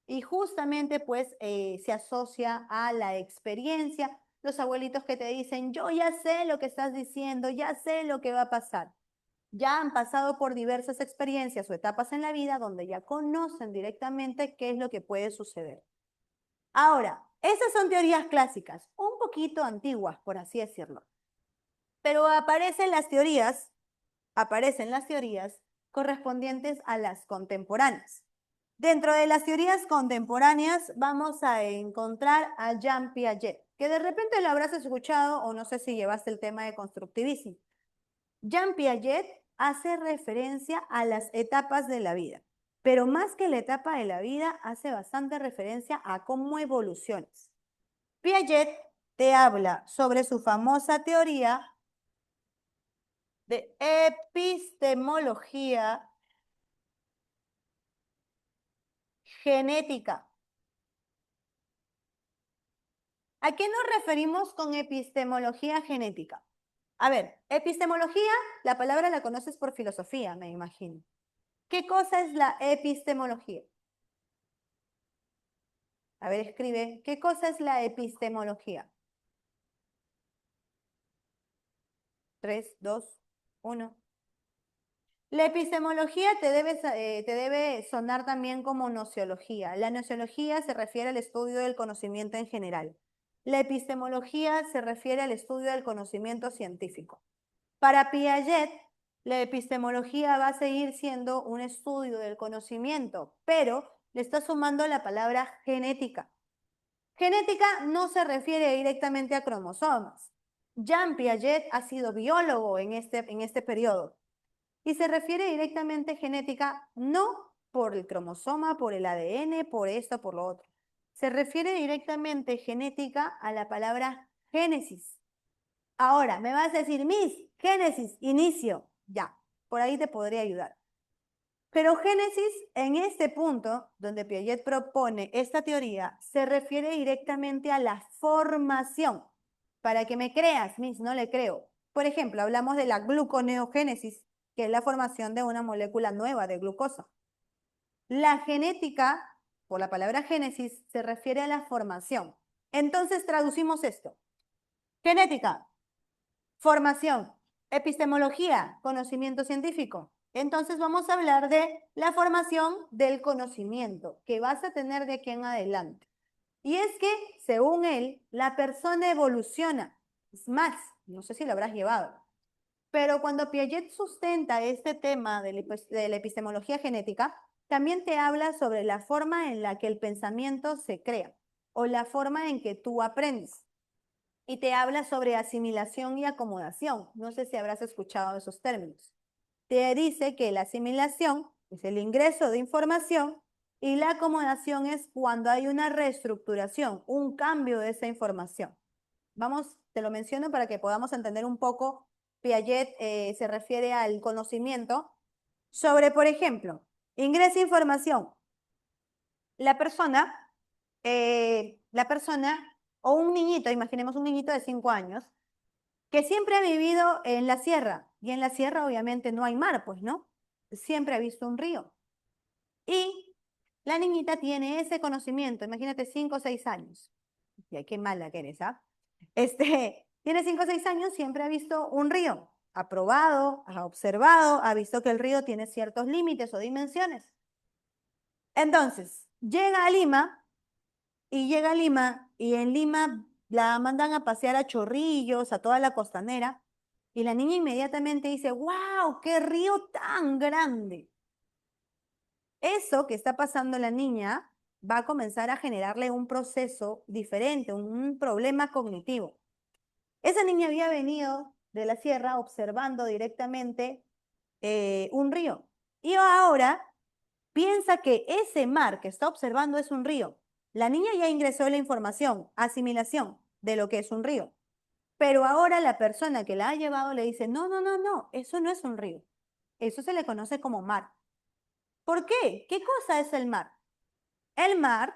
Y justamente pues se asocia a la experiencia, los abuelitos que te dicen, yo ya sé lo que estás diciendo, ya sé lo que va a pasar. Ya han pasado por diversas experiencias o etapas en la vida donde ya conocen directamente qué es lo que puede suceder. Ahora, esas son teorías clásicas, un poquito antiguas, por así decirlo. Pero aparecen las teorías correspondientes a las contemporáneas. Dentro de las teorías contemporáneas vamos a encontrar a Jean Piaget, que de repente lo habrás escuchado o no sé si llevaste el tema de constructivismo. Jean Piaget hace referencia a las etapas de la vida, pero más que la etapa de la vida, hace bastante referencia a cómo evoluciones. Piaget te habla sobre su famosa teoría de epistemología genética. ¿A qué nos referimos con epistemología genética? A ver, epistemología, la palabra la conoces por filosofía, me imagino. ¿Qué cosa es la epistemología? A ver, escribe, ¿qué cosa es la epistemología? 3, 2, 1. La epistemología te debe sonar también como nociología. La nociología se refiere al estudio del conocimiento en general. La epistemología se refiere al estudio del conocimiento científico. Para Piaget, la epistemología va a seguir siendo un estudio del conocimiento, pero le está sumando la palabra genética. Genética no se refiere directamente a cromosomas. Jean Piaget ha sido biólogo en este periodo y se refiere directamente a genética no por el cromosoma, por el ADN, por esto, por lo otro. Se refiere directamente genética a la palabra génesis. Ahora, me vas a decir, Miss, Génesis, inicio. Ya, por ahí te podría ayudar. Pero Génesis, en este punto, donde Piaget propone esta teoría, se refiere directamente a la formación. Para que me creas, Miss, no le creo. Por ejemplo, hablamos de la gluconeogénesis, que es la formación de una molécula nueva de glucosa. La genética, por la palabra génesis, se refiere a la formación. Entonces traducimos esto. Genética, formación, epistemología, conocimiento científico. Entonces vamos a hablar de la formación del conocimiento que vas a tener de aquí en adelante. Y es que, según él, la persona evoluciona. Es más, no sé si lo habrás llevado, pero cuando Piaget sustenta este tema de la epistemología genética, también te habla sobre la forma en la que el pensamiento se crea o la forma en que tú aprendes y te habla sobre asimilación y acomodación. No sé si habrás escuchado esos términos. Te dice que la asimilación es el ingreso de información y la acomodación es cuando hay una reestructuración, un cambio de esa información. Vamos, te lo menciono para que podamos entender un poco. Piaget se refiere al conocimiento sobre, por ejemplo, ingresa información. La persona o un niñito, imaginemos un niñito de 5 años, que siempre ha vivido en la sierra, y en la sierra obviamente no hay mar, pues, ¿no? Siempre ha visto un río. Y la niñita tiene ese conocimiento, imagínate 5 o 6 años. Y ay, qué mala que eres, ¿ah? Tiene 5 o 6 años, siempre ha visto un río, ha probado, ha observado, ha visto que el río tiene ciertos límites o dimensiones. Entonces, llega a Lima y en Lima la mandan a pasear a Chorrillos, a toda la costanera, y la niña inmediatamente dice, wow, qué río tan grande. Eso que está pasando la niña va a comenzar a generarle un proceso diferente, un problema cognitivo. Esa niña había venido de la sierra observando directamente un río. Y ahora piensa que ese mar que está observando es un río. La niña ya ingresó la información, asimilación de lo que es un río. Pero ahora la persona que la ha llevado le dice, no, no, no, no, eso no es un río. Eso se le conoce como mar. ¿Por qué? ¿Qué cosa es el mar? El mar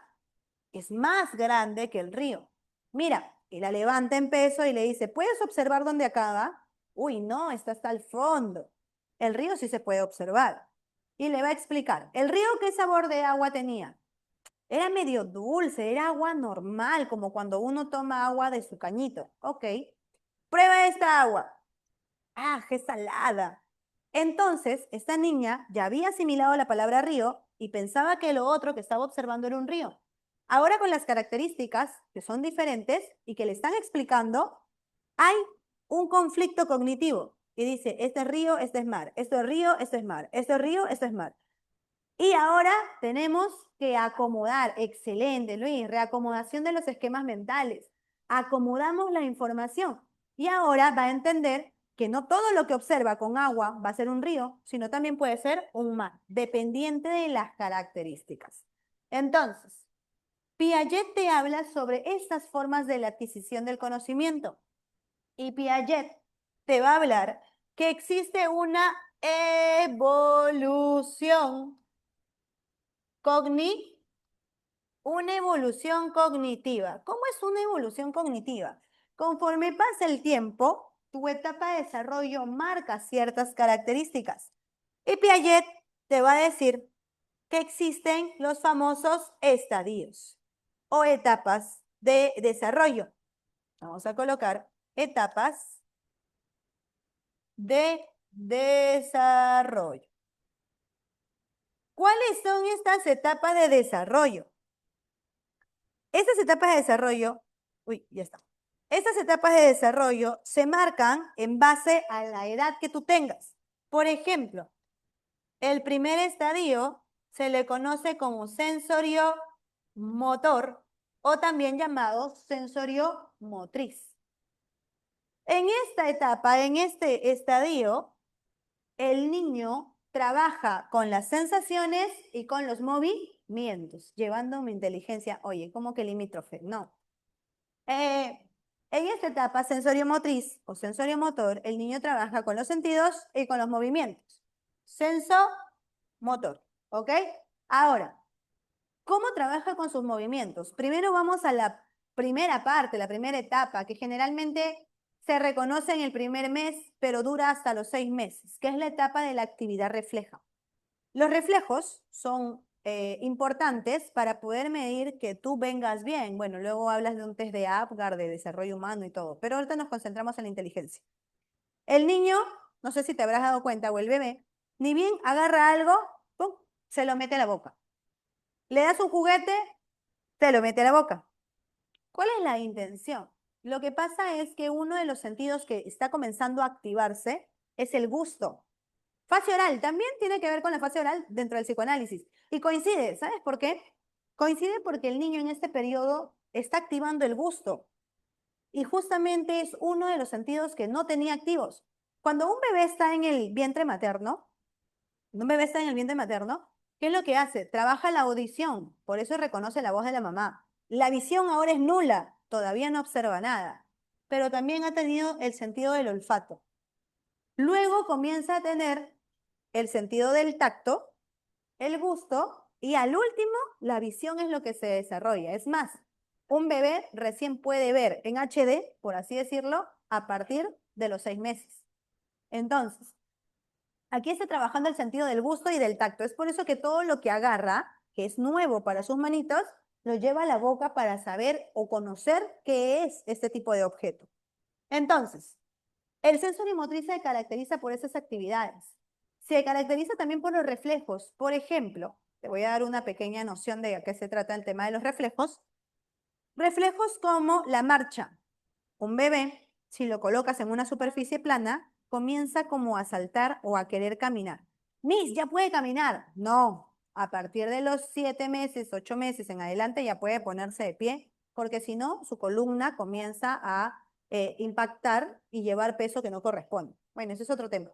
es más grande que el río. Mira, y la levanta en peso y le dice, ¿puedes observar dónde acaba? Uy, no, está hasta el fondo. El río sí se puede observar. Y le va a explicar, ¿el río qué sabor de agua tenía? Era medio dulce, era agua normal, como cuando uno toma agua de su cañito. Ok, prueba esta agua. Ah, qué salada. Entonces, esta niña ya había asimilado la palabra río y pensaba que lo otro que estaba observando era un río. Ahora con las características que son diferentes y que le están explicando, hay un conflicto cognitivo y dice, este es río, este es mar, esto es río, esto es mar, esto es río, esto es mar. Y ahora tenemos que acomodar, excelente Luis, reacomodación de los esquemas mentales. Acomodamos la información y ahora va a entender que no todo lo que observa con agua va a ser un río, sino también puede ser un mar, dependiente de las características. Entonces, Piaget te habla sobre estas formas de la adquisición del conocimiento y Piaget te va a hablar que existe una evolución una evolución cognitiva. ¿Cómo es una evolución cognitiva? Conforme pasa el tiempo, tu etapa de desarrollo marca ciertas características. Y Piaget te va a decir que existen los famosos estadios o etapas de desarrollo. Vamos a colocar etapas de desarrollo. ¿Cuáles son estas etapas de desarrollo? Estas etapas de desarrollo, uy, ya está. Estas etapas de desarrollo se marcan en base a la edad que tú tengas. Por ejemplo, el primer estadio se le conoce como sensorio motor o también llamado sensorio motriz. En esta etapa, en este estadio, el niño trabaja con las sensaciones y con los movimientos, llevando mi inteligencia, oye, ¿cómo que limítrofe? No. En esta etapa sensorio-motriz o sensorio-motor, el niño trabaja con los sentidos y con los movimientos. Senso-motor, ¿ok? Ahora, ¿cómo trabaja con sus movimientos? Primero vamos a la primera parte, la primera etapa, que generalmente se reconoce en el primer mes, pero dura hasta los 6 meses, que es la etapa de la actividad refleja. Los reflejos son importantes para poder medir que tú vengas bien. Bueno, luego hablas de un test de Apgar, de desarrollo humano y todo, pero ahorita nos concentramos en la inteligencia. El niño, no sé si te habrás dado cuenta, o el bebé, ni bien agarra algo, ¡pum!, se lo mete a la boca. Le das un juguete, se lo mete a la boca. ¿Cuál es la intención? Lo que pasa es que uno de los sentidos que está comenzando a activarse es el gusto. Fase oral también tiene que ver con la fase oral dentro del psicoanálisis. Y coincide, ¿sabes por qué? Coincide porque el niño en este periodo está activando el gusto. Y justamente es uno de los sentidos que no tenía activos. Cuando un bebé está en el vientre materno, ¿qué es lo que hace? Trabaja la audición, por eso reconoce la voz de la mamá. La visión ahora es nula, todavía no observa nada, pero también ha tenido el sentido del olfato. Luego comienza a tener el sentido del tacto, el gusto y al último la visión es lo que se desarrolla. Es más, un bebé recién puede ver en HD, por así decirlo, a partir de los 6 meses. Entonces, aquí está trabajando el sentido del gusto y del tacto. Es por eso que todo lo que agarra, que es nuevo para sus manitos, lo lleva a la boca para saber o conocer qué es este tipo de objeto. Entonces, el sensorio motriz se caracteriza por esas actividades. Se caracteriza también por los reflejos. Por ejemplo, te voy a dar una pequeña noción de a qué se trata el tema de los reflejos. Reflejos como la marcha. Un bebé, si lo colocas en una superficie plana, comienza como a saltar o a querer caminar. Miss, ¿ya puede caminar? No, a partir de los 7 meses, 8 meses en adelante ya puede ponerse de pie, porque si no, su columna comienza a impactar y llevar peso que no corresponde. Bueno, ese es otro tema.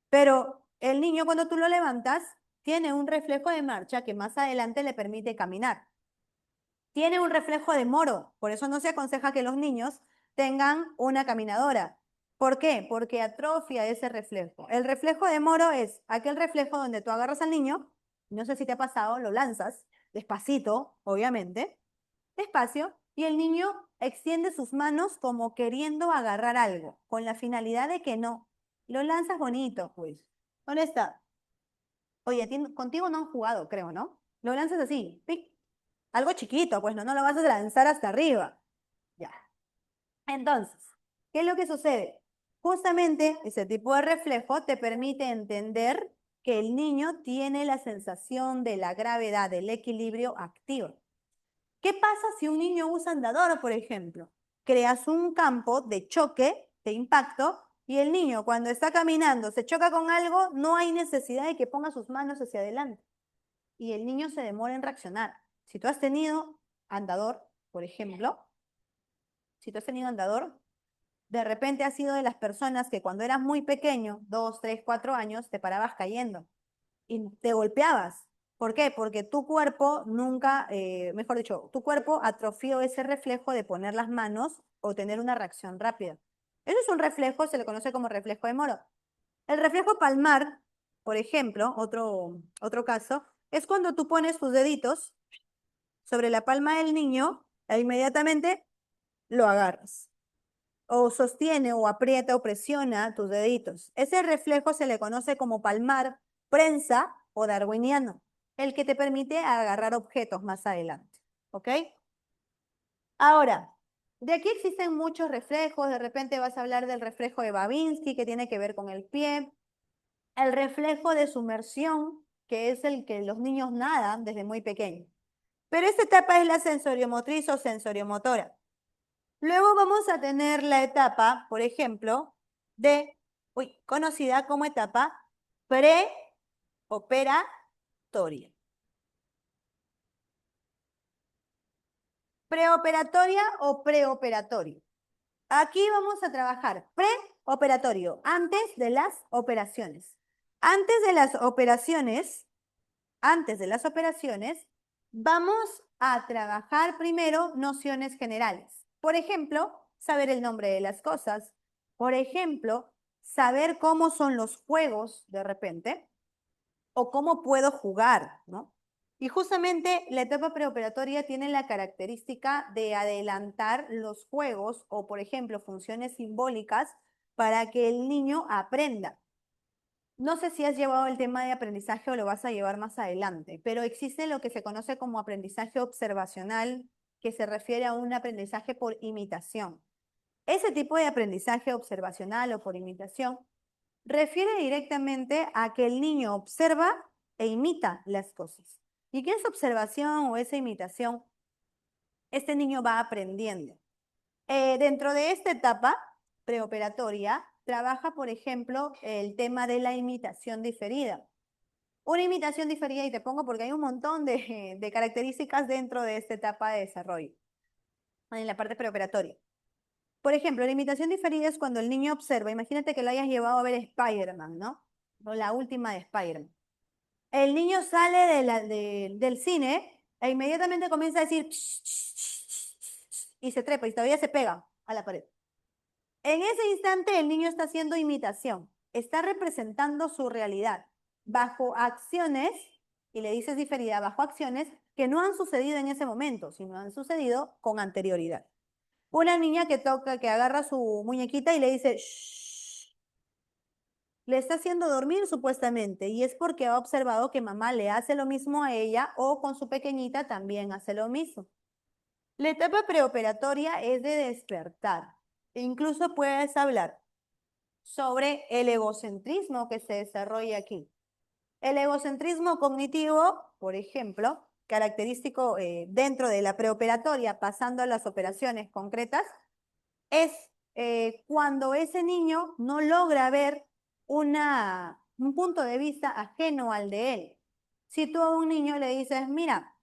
Pero el niño cuando tú lo levantas, tiene un reflejo de marcha que más adelante le permite caminar. Tiene un reflejo de moro, por eso no se aconseja que los niños tengan una caminadora. ¿Por qué? Porque atrofia ese reflejo. El reflejo de moro es aquel reflejo donde tú agarras al niño, no sé si te ha pasado, lo lanzas despacito, obviamente, despacio, y el niño extiende sus manos como queriendo agarrar algo, con la finalidad de que no. Lo lanzas bonito, pues. ¿Dónde está? Oye, contigo no han jugado, creo, ¿no? Lo lanzas así, pic, algo chiquito, pues no lo vas a lanzar hasta arriba. Ya. Entonces, ¿qué es lo que sucede? Justamente ese tipo de reflejo te permite entender que el niño tiene la sensación de la gravedad, del equilibrio activo. ¿Qué pasa si un niño usa andador, por ejemplo? Creas un campo de choque, de impacto, y el niño cuando está caminando se choca con algo, no hay necesidad de que ponga sus manos hacia adelante. Y el niño se demora en reaccionar. Si tú has tenido andador, por ejemplo, si tú has tenido andador, de repente has sido de las personas que cuando eras muy pequeño, 2, 3, 4 años, te parabas cayendo y te golpeabas. ¿Por qué? Porque tu cuerpo nunca, mejor dicho, tu cuerpo atrofió ese reflejo de poner las manos o tener una reacción rápida. Eso es un reflejo, se le conoce como reflejo de Moro. El reflejo palmar, por ejemplo, otro caso, es cuando tú pones tus deditos sobre la palma del niño e inmediatamente lo agarras. O sostiene o aprieta o presiona tus deditos. Ese reflejo se le conoce como palmar, prensa o darwiniano, el que te permite agarrar objetos más adelante. ¿Ok? Ahora, de aquí existen muchos reflejos. De repente vas a hablar del reflejo de Babinski, que tiene que ver con el pie. El reflejo de sumersión, que es el que los niños nadan desde muy pequeños. Pero esta etapa es la sensoriomotriz o sensoriomotora. Luego vamos a tener la etapa, por ejemplo, conocida como etapa preoperatoria. Preoperatoria o preoperatorio. Aquí vamos a trabajar preoperatorio, antes de las operaciones. Antes de las operaciones, antes de las operaciones, vamos a trabajar primero nociones generales. Por ejemplo, saber el nombre de las cosas. Por ejemplo, saber cómo son los juegos de repente o cómo puedo jugar, ¿no? Y justamente la etapa preoperatoria tiene la característica de adelantar los juegos o, por ejemplo, funciones simbólicas para que el niño aprenda. No sé si has llevado el tema de aprendizaje o lo vas a llevar más adelante, pero existe lo que se conoce como aprendizaje observacional, que se refiere a un aprendizaje por imitación. Ese tipo de aprendizaje observacional o por imitación refiere directamente a que el niño observa e imita las cosas. ¿Y qué es observación o esa imitación? Este niño va aprendiendo. Dentro de esta etapa preoperatoria, trabaja, por ejemplo, el tema de la imitación diferida. Una imitación diferida, y te pongo porque hay un montón de características dentro de esta etapa de desarrollo, en la parte preoperatoria. Por ejemplo, la imitación diferida es cuando el niño observa, imagínate que lo hayas llevado a ver Spider-Man, ¿no? O la última de Spider-Man. El niño sale del cine e inmediatamente comienza a decir y se trepa y todavía se pega a la pared. En ese instante el niño está haciendo imitación, está representando su realidad bajo acciones, y le dices diferida, bajo acciones que no han sucedido en ese momento, sino han sucedido con anterioridad. Una niña que toca, que agarra su muñequita y le dice, shh, le está haciendo dormir supuestamente, y es porque ha observado que mamá le hace lo mismo a ella o con su pequeñita también hace lo mismo. La etapa preoperatoria es de despertar. Incluso puedes hablar sobre el egocentrismo que se desarrolla aquí. El egocentrismo cognitivo, por ejemplo, característico dentro de la preoperatoria, pasando a las operaciones concretas, es cuando ese niño no logra ver un punto de vista ajeno al de él. Si tú a un niño le dices, mira,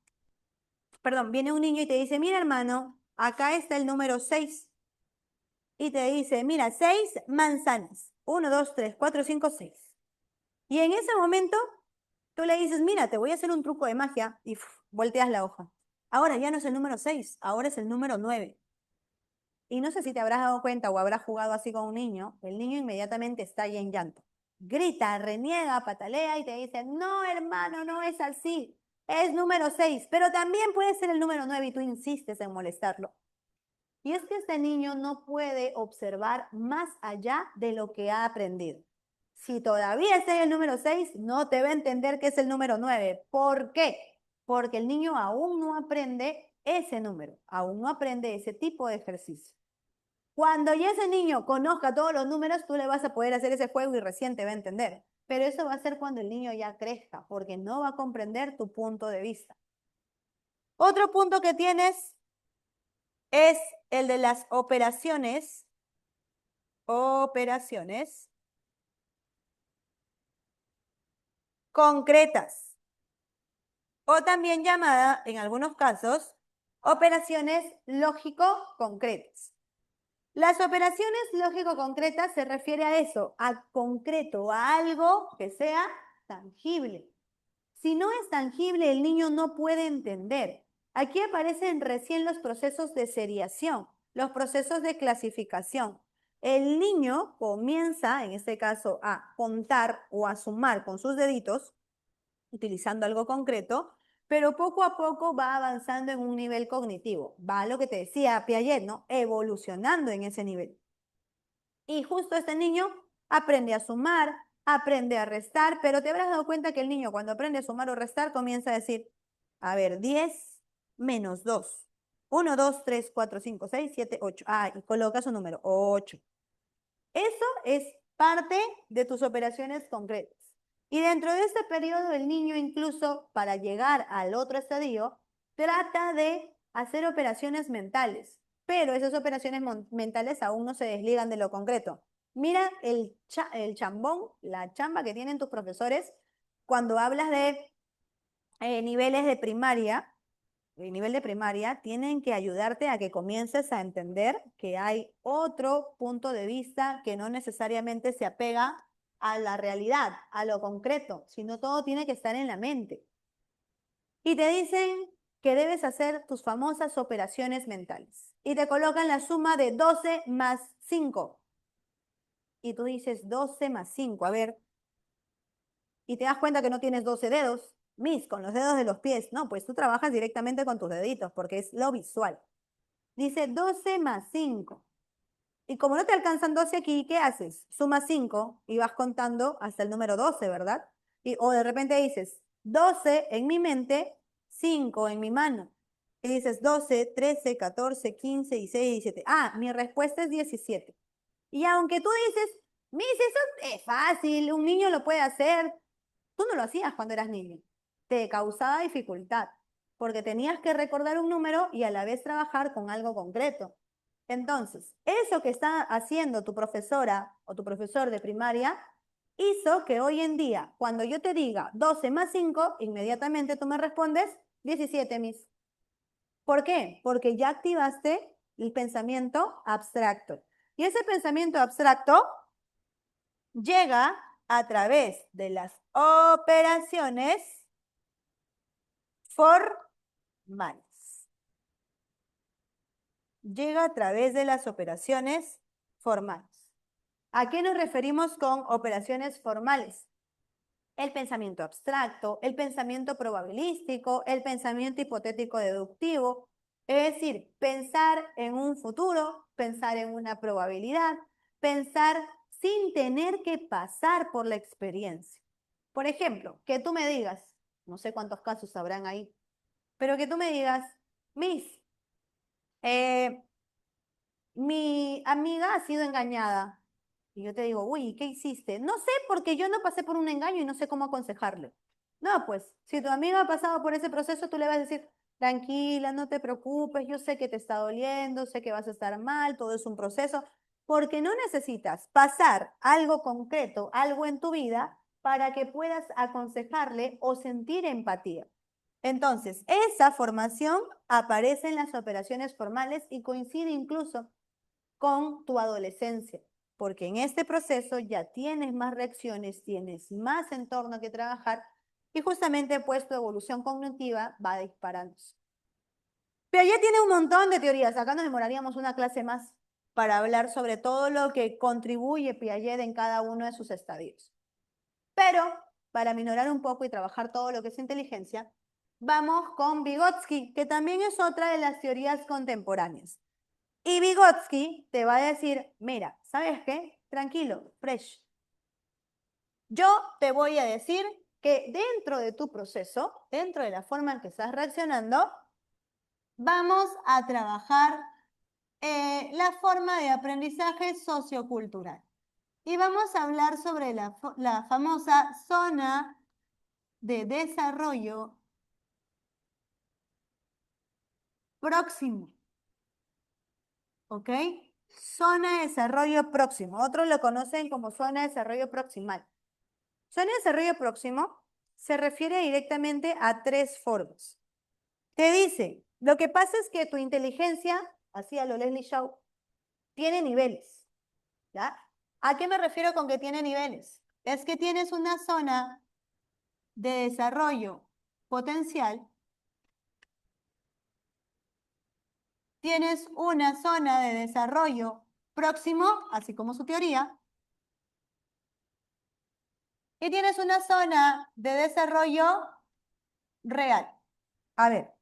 perdón, viene un niño y te dice, mira hermano, acá está el número 6. Y te dice, mira, 6 manzanas. 1, 2, 3, 4, 5, 6. Y en ese momento, tú le dices, mira, te voy a hacer un truco de magia y volteas la hoja. Ahora ya no es el número 6, ahora es el número 9. Y no sé si te habrás dado cuenta o habrás jugado así con un niño, el niño inmediatamente está ahí en llanto. Grita, reniega, patalea y te dice, no, hermano, no es así, es número 6, pero también puede ser el número 9 y tú insistes en molestarlo. Y es que este niño no puede observar más allá de lo que ha aprendido. Si todavía está en el número 6, no te va a entender que es el número 9. ¿Por qué? Porque el niño aún no aprende ese número, aún no aprende ese tipo de ejercicio. Cuando ya ese niño conozca todos los números, tú le vas a poder hacer ese juego y recién te va a entender. Pero eso va a ser cuando el niño ya crezca, porque no va a comprender tu punto de vista. Otro punto que tienes es el de las operaciones concretas, o también llamada, en algunos casos, operaciones lógico-concretas. Las operaciones lógico-concretas se refiere a eso, a concreto, a algo que sea tangible. Si no es tangible, el niño no puede entender. Aquí aparecen recién los procesos de seriación, los procesos de clasificación. El niño comienza, en este caso, a contar o a sumar con sus deditos, utilizando algo concreto, pero poco a poco va avanzando en un nivel cognitivo. Va a lo que te decía Piaget, ¿no? Evolucionando en ese nivel. Y justo este niño aprende a sumar, aprende a restar, pero te habrás dado cuenta que el niño cuando aprende a sumar o restar comienza a decir, a ver, 10 menos 2. 1, 2, 3, 4, 5, 6, 7, 8. Ah, y coloca su número, 8. Eso es parte de tus operaciones concretas. Y dentro de este periodo, el niño incluso para llegar al otro estadio, trata de hacer operaciones mentales, pero esas operaciones mentales aún no se desligan de lo concreto. Mira el chambón, la chamba que tienen tus profesores cuando hablas de niveles de primaria, el nivel de primaria, tienen que ayudarte a que comiences a entender que hay otro punto de vista que no necesariamente se apega a la realidad, a lo concreto, sino todo tiene que estar en la mente. Y te dicen que debes hacer tus famosas operaciones mentales. Y te colocan la suma de 12 más 5. Y tú dices 12 más 5, a ver, y te das cuenta que no tienes 12 dedos, con los dedos de los pies. No, pues tú trabajas directamente con tus deditos porque es lo visual. Dice 12 más 5. Y como no te alcanzan 12 aquí, ¿qué haces? Sumas 5 y vas contando hasta el número 12, ¿verdad? O de repente dices 12 en mi mente, 5 en mi mano. Y dices 12, 13, 14, 15, 16, 17. Ah, mi respuesta es 17. Y aunque tú dices, Miss, eso es fácil, un niño lo puede hacer, tú no lo hacías cuando eras niño. Te causaba dificultad, porque tenías que recordar un número y a la vez trabajar con algo concreto. Entonces, eso que está haciendo tu profesora o tu profesor de primaria hizo que hoy en día, cuando yo te diga 12 más 5, inmediatamente tú me respondes 17, Miss. ¿Por qué? Porque ya activaste el pensamiento abstracto. Y ese pensamiento abstracto llega a través de las operaciones formales. Llega a través de las operaciones formales. ¿A qué nos referimos con operaciones formales? El pensamiento abstracto, el pensamiento probabilístico, el pensamiento hipotético deductivo, es decir, pensar en un futuro, pensar en una probabilidad, pensar sin tener que pasar por la experiencia. Por ejemplo, que tú me digas, no sé cuántos casos habrán ahí, pero que tú me digas, Miss, eh, mi amiga ha sido engañada. Y yo te digo, uy, ¿qué hiciste? No sé, porque yo no pasé por un engaño y no sé cómo aconsejarle. No, pues, si tu amiga ha pasado por ese proceso, tú le vas a decir, tranquila, no te preocupes, yo sé que te está doliendo, sé que vas a estar mal, todo es un proceso, porque no necesitas pasar algo concreto, algo en tu vida, para que puedas aconsejarle o sentir empatía. Entonces, esa formación aparece en las operaciones formales y coincide incluso con tu adolescencia. porque en este proceso ya tienes más reacciones, tienes más entorno que trabajar y justamente pues tu evolución cognitiva va disparándose. Piaget tiene un montón de teorías. Acá nos demoraríamos una clase más para hablar sobre todo lo que contribuye Piaget en cada uno de sus estadios. Pero para minorar un poco y trabajar todo lo que es inteligencia, vamos con Vygotsky, que también es otra de las teorías contemporáneas. Y Vygotsky te va a decir, mira, ¿sabes qué? Tranquilo, fresh. Yo te voy a decir que dentro de tu proceso, dentro de la forma en que estás reaccionando, vamos a trabajar la forma de aprendizaje sociocultural. Y vamos a hablar sobre la famosa zona de desarrollo próximo. ¿Ok? Zona de desarrollo próximo. Otros lo conocen como zona de desarrollo proximal. Zona de desarrollo próximo se refiere directamente a tres formas. Te dice, lo que pasa es que tu inteligencia, así a lo Leslie Shaw, tiene niveles. ¿Ya? ¿A qué me refiero con que tiene niveles? Es que tienes una zona de desarrollo potencial, tienes una zona de desarrollo próximo, así como su teoría, y tienes una zona de desarrollo real. A ver,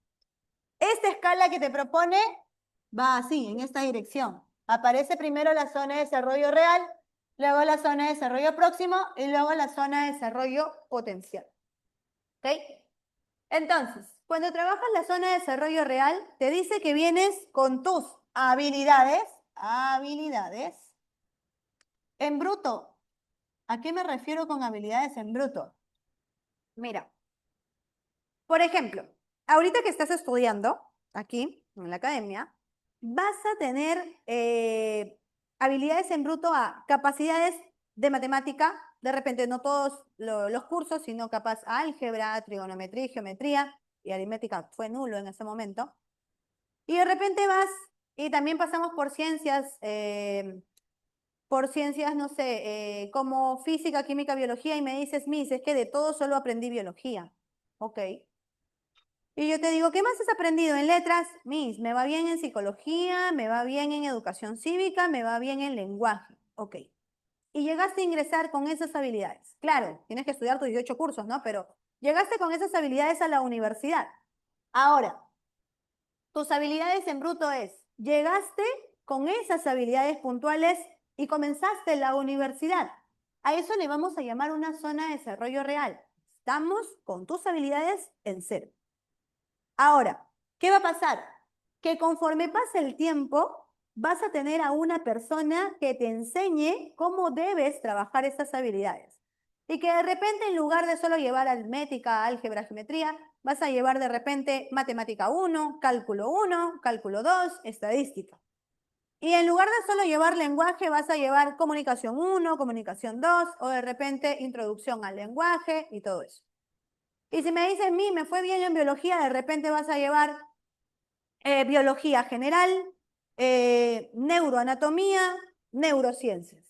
esta escala que te propone va así, en esta dirección. Aparece primero la zona de desarrollo real, luego la zona de desarrollo próximo y luego la zona de desarrollo potencial. ¿Ok? Entonces, cuando trabajas la zona de desarrollo real, te dice que vienes con tus habilidades en bruto. ¿A qué me refiero con habilidades en bruto? Mira, por ejemplo, ahorita que estás estudiando aquí en la academia, vas a tener habilidades en bruto a capacidades de matemática, de repente no todos los cursos, sino capaz álgebra, trigonometría, geometría y aritmética fue nulo en ese momento. Y de repente vas, y también pasamos por ciencias, no sé, como física, química, biología, y me dices, Miss, es que de todo solo aprendí biología. Ok. Y yo te digo, ¿qué más has aprendido en letras? Miss, me va bien en psicología, me va bien en educación cívica, me va bien en lenguaje. Ok. Y llegaste a ingresar con esas habilidades. Claro, tienes que estudiar tus 18 cursos, ¿no? Pero llegaste con esas habilidades a la universidad. Ahora, tus habilidades en bruto es, llegaste con esas habilidades puntuales y comenzaste la universidad. A eso le vamos a llamar una zona de desarrollo real. Estamos con tus habilidades en cero. Ahora, ¿qué va a pasar? Que conforme pase el tiempo, vas a tener a una persona que te enseñe cómo debes trabajar estas habilidades. Y que de repente, en lugar de solo llevar aritmética, álgebra, geometría, vas a llevar de repente matemática 1, cálculo 2, estadística. Y en lugar de solo llevar lenguaje, vas a llevar comunicación 1, comunicación 2, o de repente introducción al lenguaje y todo eso. Y si me dices, me fue bien en biología, de repente vas a llevar biología general, neuroanatomía, neurociencias.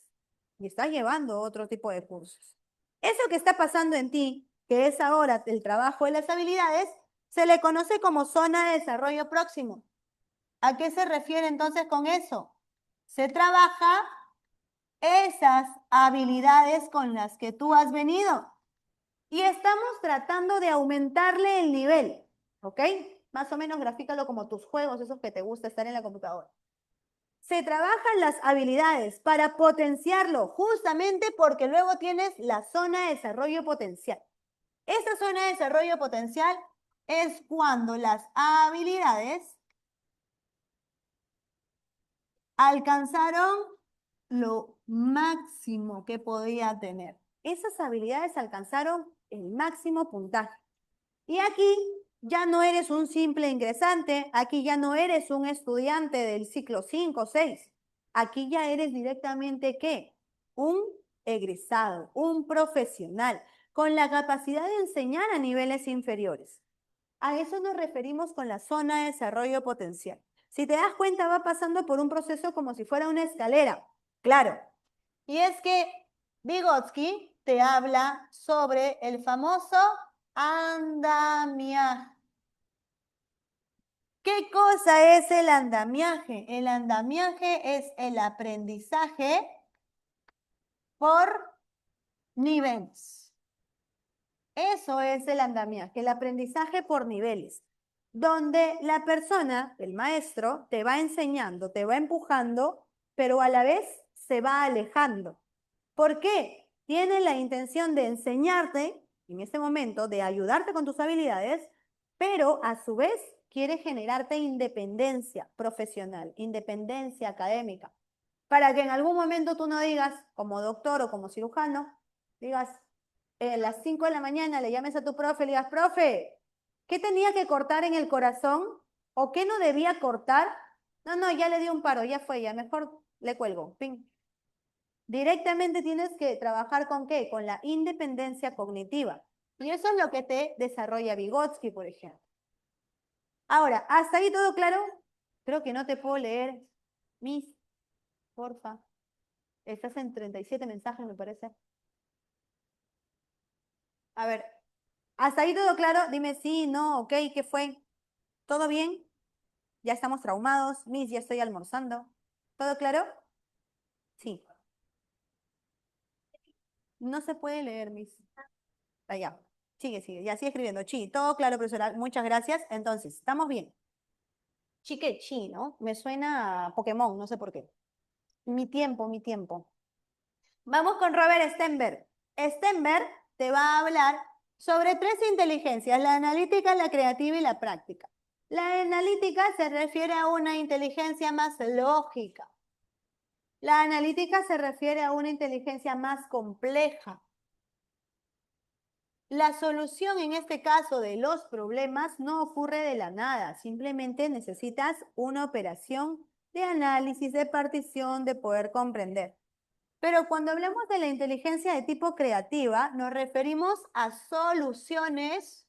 Y estás llevando otro tipo de cursos. Eso que está pasando en ti, que es ahora el trabajo de las habilidades, se le conoce como zona de desarrollo próximo. ¿A qué se refiere entonces con eso? Se trabaja esas habilidades con las que tú has venido. Y estamos tratando de aumentarle el nivel, ¿ok? Más o menos grafícalo como tus juegos, esos que te gusta estar en la computadora. Se trabajan las habilidades para potenciarlo, justamente porque luego tienes la zona de desarrollo potencial. Esta zona de desarrollo potencial es cuando las habilidades alcanzaron lo máximo que podía tener. Esas habilidades alcanzaron el máximo puntaje. Y aquí ya no eres un simple ingresante, aquí ya no eres un estudiante del ciclo 5 o 6. Aquí ya eres directamente, ¿qué? Un egresado, un profesional, con la capacidad de enseñar a niveles inferiores. A eso nos referimos con la zona de desarrollo potencial. Si te das cuenta, va pasando por un proceso como si fuera una escalera. Claro, Y es que Vygotsky te habla sobre el famoso andamiaje. ¿Qué cosa es el andamiaje? El andamiaje es el aprendizaje por niveles. Eso es el andamiaje, el aprendizaje por niveles, donde la persona, el maestro, te va enseñando, te va empujando, pero a la vez se va alejando. ¿Por qué? Tiene la intención de enseñarte en este momento, de ayudarte con tus habilidades, pero a su vez quiere generarte independencia profesional, independencia académica, para que en algún momento tú no digas, como doctor o como cirujano, digas, a las 5 de la mañana le llames a tu profe y le digas, profe, ¿qué tenía que cortar en el corazón? ¿O qué no debía cortar? No, no, ya le di un paro, ya fue, ya mejor le cuelgo. Ping. Directamente tienes que trabajar con ¿qué? Con la independencia cognitiva. Y eso es lo que te desarrolla Vygotsky, por ejemplo. Ahora, ¿hasta ahí todo claro? Creo que no te puedo leer. Miss, porfa. Estás en 37 mensajes, me parece. A ver, ¿hasta ahí todo claro? Dime sí, no, ok, ¿qué fue? ¿Todo bien? Ya estamos traumados. Miss, ya estoy almorzando. ¿Todo claro? Sí. No se puede leer, Miss. Allá. Sigue, sigue. Ya sigue escribiendo. Chi, todo claro, profesora. Muchas gracias. Entonces, ¿estamos bien? Chi, ¿qué? Chi, ¿no? Me suena a Pokémon, no sé por qué. Mi tiempo, mi tiempo. Vamos con Robert Stenberg. Stenberg te va a hablar sobre tres inteligencias, la analítica, la creativa y la práctica. La analítica se refiere a una inteligencia más lógica. La analítica se refiere a una inteligencia más compleja. La solución en este caso de los problemas no ocurre de la nada, simplemente necesitas una operación de análisis, de partición, de poder comprender. Pero cuando hablamos de la inteligencia de tipo creativa, nos referimos a soluciones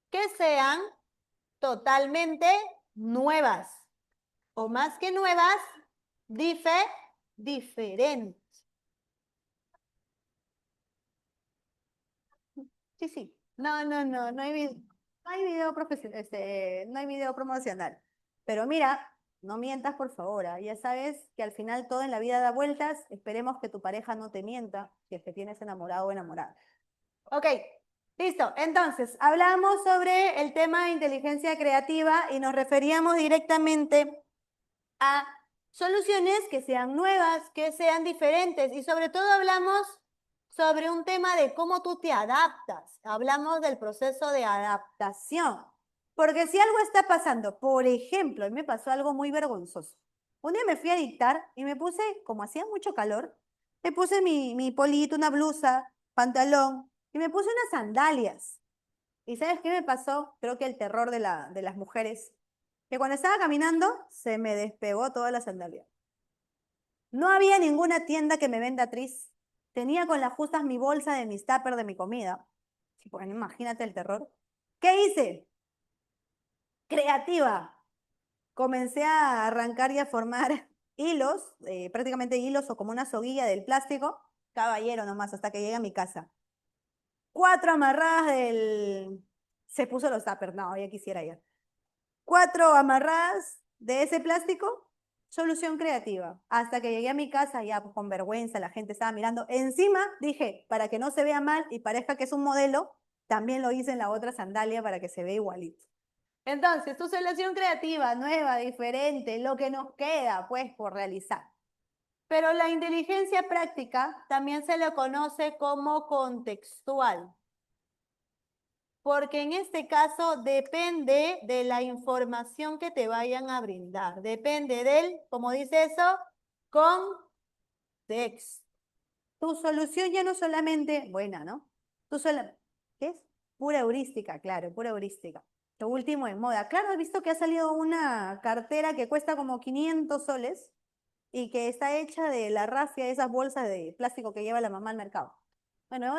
que sean totalmente nuevas, o más que nuevas, diferentes. Sí, sí. No, no, no, no hay video no hay video promocional. Pero mira, no mientas, por favor. Ya sabes que al final todo en la vida da vueltas. Esperemos que tu pareja no te mienta si es que tienes enamorado o enamorada. Ok, listo. Entonces, hablamos sobre el tema de inteligencia creativa y nos referíamos directamente a soluciones que sean nuevas, que sean diferentes y sobre todo hablamos sobre un tema de cómo tú te adaptas. Hablamos del proceso de adaptación. Porque si algo está pasando, por ejemplo, a mí me pasó algo muy vergonzoso. Un día me fui a dictar y me puse, como hacía mucho calor, me puse mi polito, una blusa, pantalón y me puse unas sandalias. ¿Y sabes qué me pasó? Creo que el terror de las mujeres, que cuando estaba caminando se me despegó toda la sandalia. No había ninguna tienda que me venda tris. Tenía con las justas mi bolsa de mis tuppers de mi comida. Sí, pues imagínate el terror. ¿Qué hice? Creativa. Comencé a arrancar y a formar hilos, prácticamente hilos o como una soguilla del plástico. Caballero nomás, hasta que llegué a mi casa. 4 amarradas del... Se puso los tuppers, no, ya quisiera ya. 4 amarradas de ese plástico, solución creativa. Hasta que llegué a mi casa, ya pues, con vergüenza, la gente estaba mirando. Encima dije, para que no se vea mal y parezca que es un modelo, también lo hice en la otra sandalia para que se vea igualito. Entonces, tu solución creativa, nueva, diferente, lo que nos queda, pues, por realizar. Pero la inteligencia práctica también se le conoce como contextual, porque en este caso depende de la información que te vayan a brindar. Depende del, como dice eso, contexto. Tu solución ya no solamente, buena, ¿no? ¿Qué es? Pura heurística, claro, pura heurística. Lo último en moda. Claro, he visto que ha salido una cartera que cuesta como 500 soles y que está hecha de la rafia, esas bolsas de plástico que lleva la mamá al mercado. Bueno,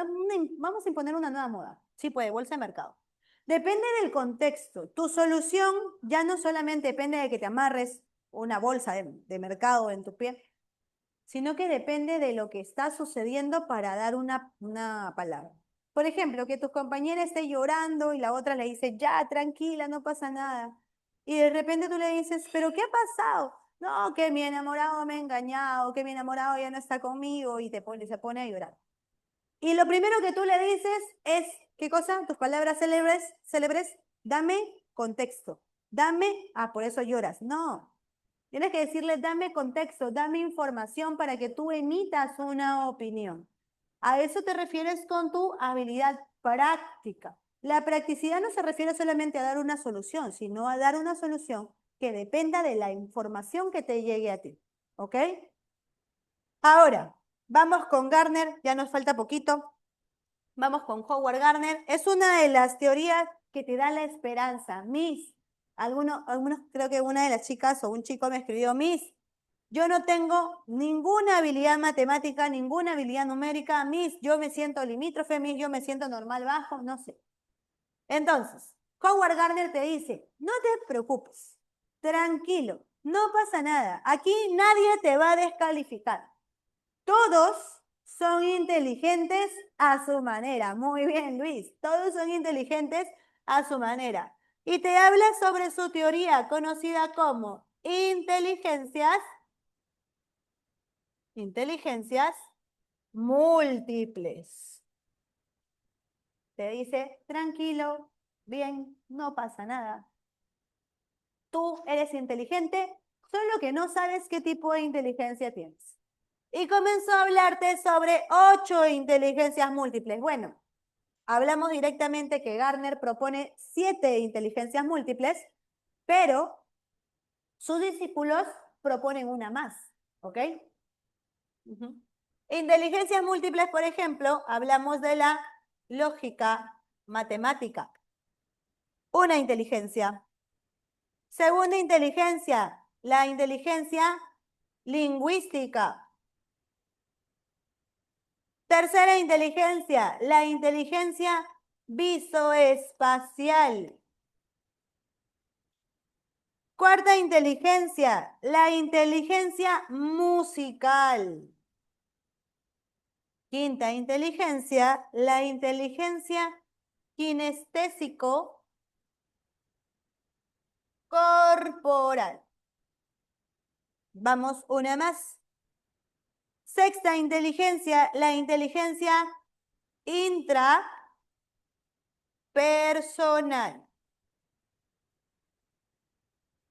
vamos a imponer una nueva moda. Sí, puede, bolsa de mercado. Depende del contexto. Tu solución ya no solamente depende de que te amarres una bolsa de mercado en tu pie, sino que depende de lo que está sucediendo para dar una palabra. Por ejemplo, que tu compañera esté llorando y la otra le dice, ya, tranquila, no pasa nada. Y de repente tú le dices, ¿pero qué ha pasado? No, que mi enamorado me ha engañado, que mi enamorado ya no está conmigo y se pone a llorar. Y lo primero que tú le dices es, ¿qué cosa? Tus palabras célebres, dame contexto. Por eso lloras. No, tienes que decirle, dame contexto, dame información para que tú emitas una opinión. A eso te refieres con tu habilidad práctica. La practicidad no se refiere solamente a dar una solución, sino a dar una solución que dependa de la información que te llegue a ti. ¿Ok? Ahora, vamos con Gardner, ya nos falta poquito. Vamos con Howard Gardner. Es una de las teorías que te da la esperanza. Miss, algunos, creo que una de las chicas o un chico me escribió, Miss, yo no tengo ninguna habilidad matemática, ninguna habilidad numérica. Miss, yo me siento limítrofe, Miss, yo me siento normal bajo, no sé. Entonces, Howard Gardner te dice, no te preocupes, tranquilo, no pasa nada. Aquí nadie te va a descalificar. Todos son inteligentes a su manera. Muy bien, Luis. Todos son inteligentes a su manera. Y te habla sobre su teoría conocida como inteligencias múltiples. Te dice, tranquilo, bien, no pasa nada. Tú eres inteligente, solo que no sabes qué tipo de inteligencia tienes. Y comenzó a hablarte sobre 8 inteligencias múltiples. Bueno, hablamos directamente que Gardner propone 7 inteligencias múltiples, pero sus discípulos proponen una más, ¿ok? Inteligencias múltiples, por ejemplo, hablamos de la lógica matemática. Una inteligencia. Segunda inteligencia, la inteligencia lingüística. Tercera inteligencia, la inteligencia visoespacial. Cuarta inteligencia, la inteligencia musical. Quinta inteligencia, la inteligencia kinestésico-corporal. Vamos una más. Sexta inteligencia, la inteligencia intrapersonal.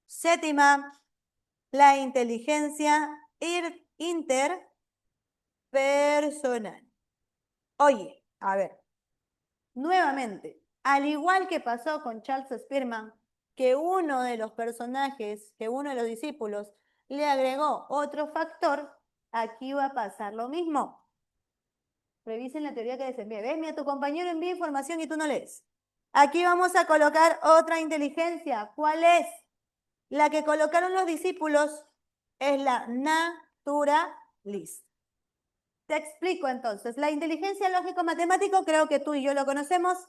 Séptima, la inteligencia interpersonal. Oye, a ver, nuevamente, al igual que pasó con Charles Spearman, que uno de los personajes, que uno de los discípulos le agregó otro factor, aquí va a pasar lo mismo. Revisen la teoría que les envié. ¿Ves? Mira, tu compañero envía información y tú no lees. Aquí vamos a colocar otra inteligencia. ¿Cuál es? La que colocaron los discípulos es la naturalista. Te explico entonces. La inteligencia lógico-matemático, creo que tú y yo lo conocemos,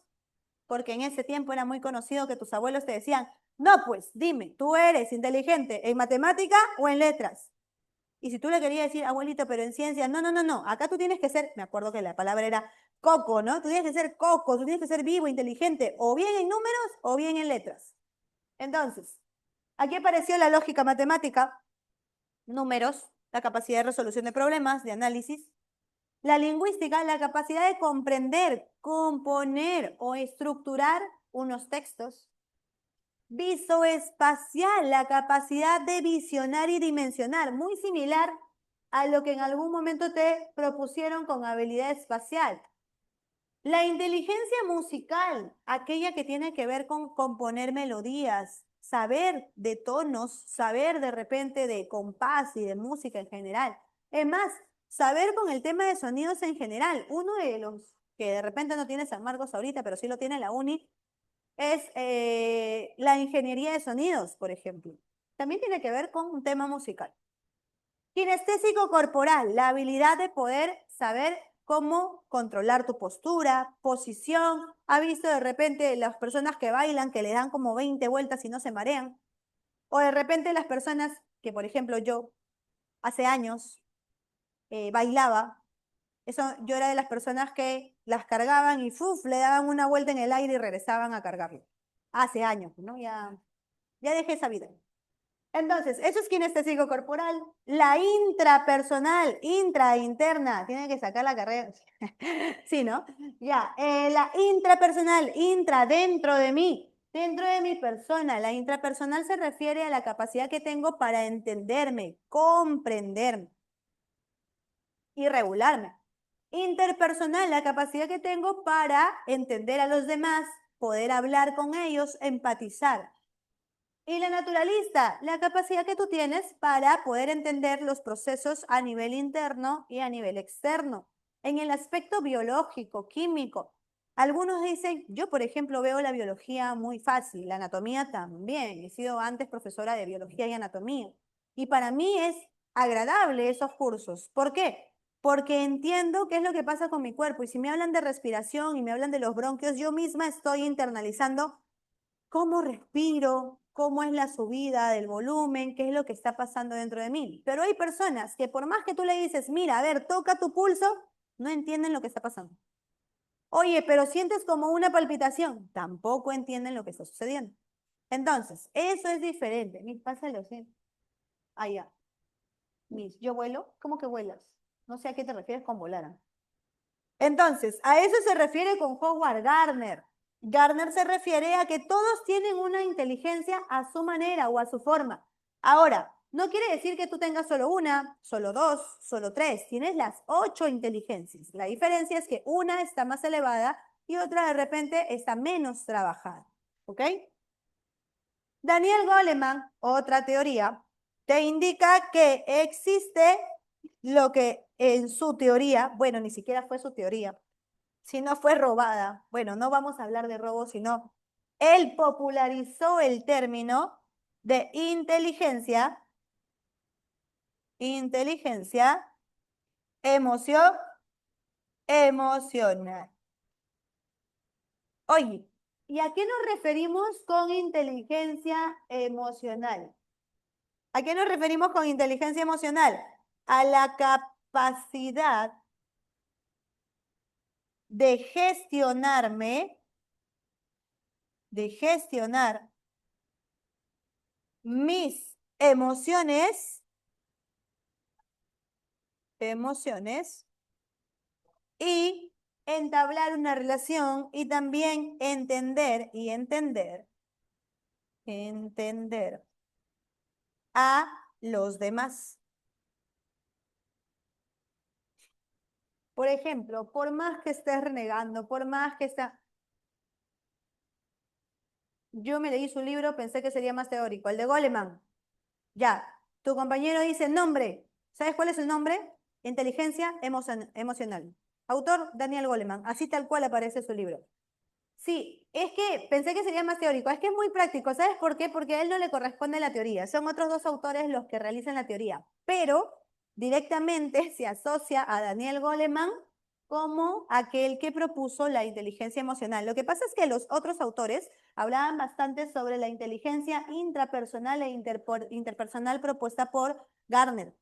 porque en ese tiempo era muy conocido que tus abuelos te decían, no, pues dime, ¿tú eres inteligente en matemática o en letras? Y si tú le querías decir, abuelito, pero en ciencia, no, no, no, no, acá tú tienes que ser, me acuerdo que la palabra era coco, ¿no? Tú tienes que ser coco, tú tienes que ser vivo, inteligente, o bien en números o bien en letras. Entonces, aquí apareció la lógica matemática, números, la capacidad de resolución de problemas, de análisis. La lingüística, la capacidad de comprender, componer o estructurar unos textos. Visoespacial, la capacidad de visionar y dimensionar, muy similar a lo que en algún momento te propusieron con habilidad espacial. La inteligencia musical, aquella que tiene que ver con componer melodías, saber de tonos, saber de repente de compás y de música en general. Es más, saber con el tema de sonidos en general. Uno de los que de repente no tiene San Marcos ahorita, pero sí lo tiene la uni, es la ingeniería de sonidos, por ejemplo. También tiene que ver con un tema musical. Kinestésico corporal, la habilidad de poder saber cómo controlar tu postura, posición. ¿Ha visto de repente las personas que bailan que le dan como 20 vueltas y no se marean? O de repente las personas que, por ejemplo, yo hace años bailaba. Eso, yo era de las personas que las cargaban y ¡fuf! Le daban una vuelta en el aire y regresaban a cargarlo. Hace años, ¿no? Ya dejé esa vida. Entonces, eso es kinestésico corporal. La intrapersonal, interna, tiene que sacar la carrera. Sí, ¿no? Ya, la intrapersonal, dentro de mí, dentro de mi persona. La intrapersonal se refiere a la capacidad que tengo para entenderme, comprenderme y regularme. Interpersonal, la capacidad que tengo para entender a los demás, poder hablar con ellos, empatizar. Y la naturalista, la capacidad que tú tienes para poder entender los procesos a nivel interno y a nivel externo, en el aspecto biológico, químico. Algunos dicen, yo por ejemplo veo la biología muy fácil, la anatomía también, he sido antes profesora de biología y anatomía. Y para mí es agradable esos cursos. ¿Por qué? Porque entiendo qué es lo que pasa con mi cuerpo. Y si me hablan de respiración y me hablan de los bronquios, yo misma estoy internalizando cómo respiro, cómo es la subida del volumen, qué es lo que está pasando dentro de mí. Pero hay personas que por más que tú le dices, mira, a ver, toca tu pulso, no entienden lo que está pasando. Oye, pero sientes como una palpitación, tampoco entienden lo que está sucediendo. Entonces, eso es diferente. Mis, pásalo, sí. Allá. Mis, yo vuelo, ¿cómo que vuelas? No sé a qué te refieres con volar. ¿Ah? Entonces, a eso se refiere con Howard Gardner. Gardner se refiere a que todos tienen una inteligencia a su manera o a su forma. Ahora, no quiere decir que tú tengas solo una, solo dos, solo tres. Tienes las 8 inteligencias. La diferencia es que una está más elevada y otra de repente está menos trabajada. ¿Ok? Daniel Goleman, otra teoría, te indica que existe lo que en su teoría, bueno, ni siquiera fue su teoría, si no fue robada. Bueno, no vamos a hablar de robo, sino él popularizó el término de inteligencia emoción, emocional. Oye, ¿y a qué nos referimos con inteligencia emocional? ¿A qué nos referimos con inteligencia emocional? A la capacidad de gestionar mis emociones y entablar una relación y también entender a los demás. Por ejemplo, por más que estés renegando, por más que estés... Yo me leí su libro, pensé que sería más teórico, el de Goleman. Ya, tu compañero dice nombre. ¿Sabes cuál es el nombre? Inteligencia emocional. Autor Daniel Goleman, así tal cual aparece su libro. Sí, es que pensé que sería más teórico, es que es muy práctico, ¿sabes por qué? Porque a él no le corresponde la teoría, son otros dos autores los que realizan la teoría, pero directamente se asocia a Daniel Goleman como aquel que propuso la inteligencia emocional. Lo que pasa es que los otros autores hablaban bastante sobre la inteligencia intrapersonal e interpersonal propuesta por Gardner.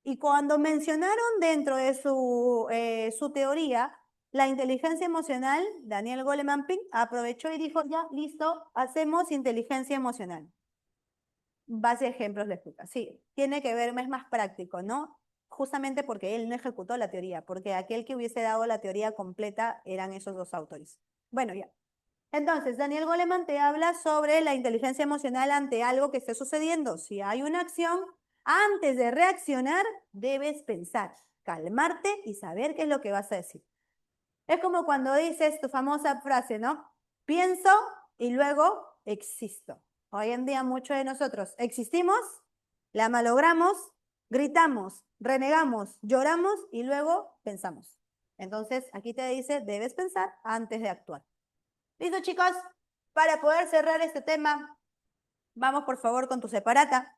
Y cuando mencionaron dentro de su teoría la inteligencia emocional, Daniel Goleman Pink aprovechó y dijo, ya, listo, hacemos inteligencia emocional. Base ejemplos le explica. Sí, tiene que ver, es más práctico, ¿no? Justamente porque él no ejecutó la teoría, porque aquel que hubiese dado la teoría completa eran esos dos autores. Bueno, ya. Entonces, Daniel Goleman te habla sobre la inteligencia emocional ante algo que esté sucediendo. Si hay una acción, antes de reaccionar, debes pensar, calmarte y saber qué es lo que vas a decir. Es como cuando dices tu famosa frase, ¿no? Pienso y luego existo. Hoy en día muchos de nosotros existimos, la malogramos, gritamos, renegamos, lloramos y luego pensamos. Entonces, aquí te dice, debes pensar antes de actuar. ¿Listo, chicos? Para poder cerrar este tema, vamos por favor con tu separata.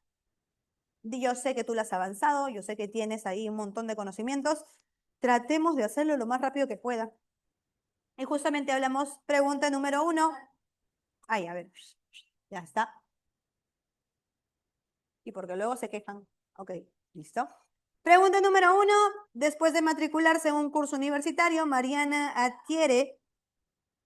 Yo sé que tú la has avanzado, yo sé que tienes ahí un montón de conocimientos. Tratemos de hacerlo lo más rápido que pueda. Y justamente hablamos, pregunta número 1. Ay, a ver, ya está. y porque luego se quejan. Ok, listo. Pregunta número 1. Después de matricularse en un curso universitario, Mariana adquiere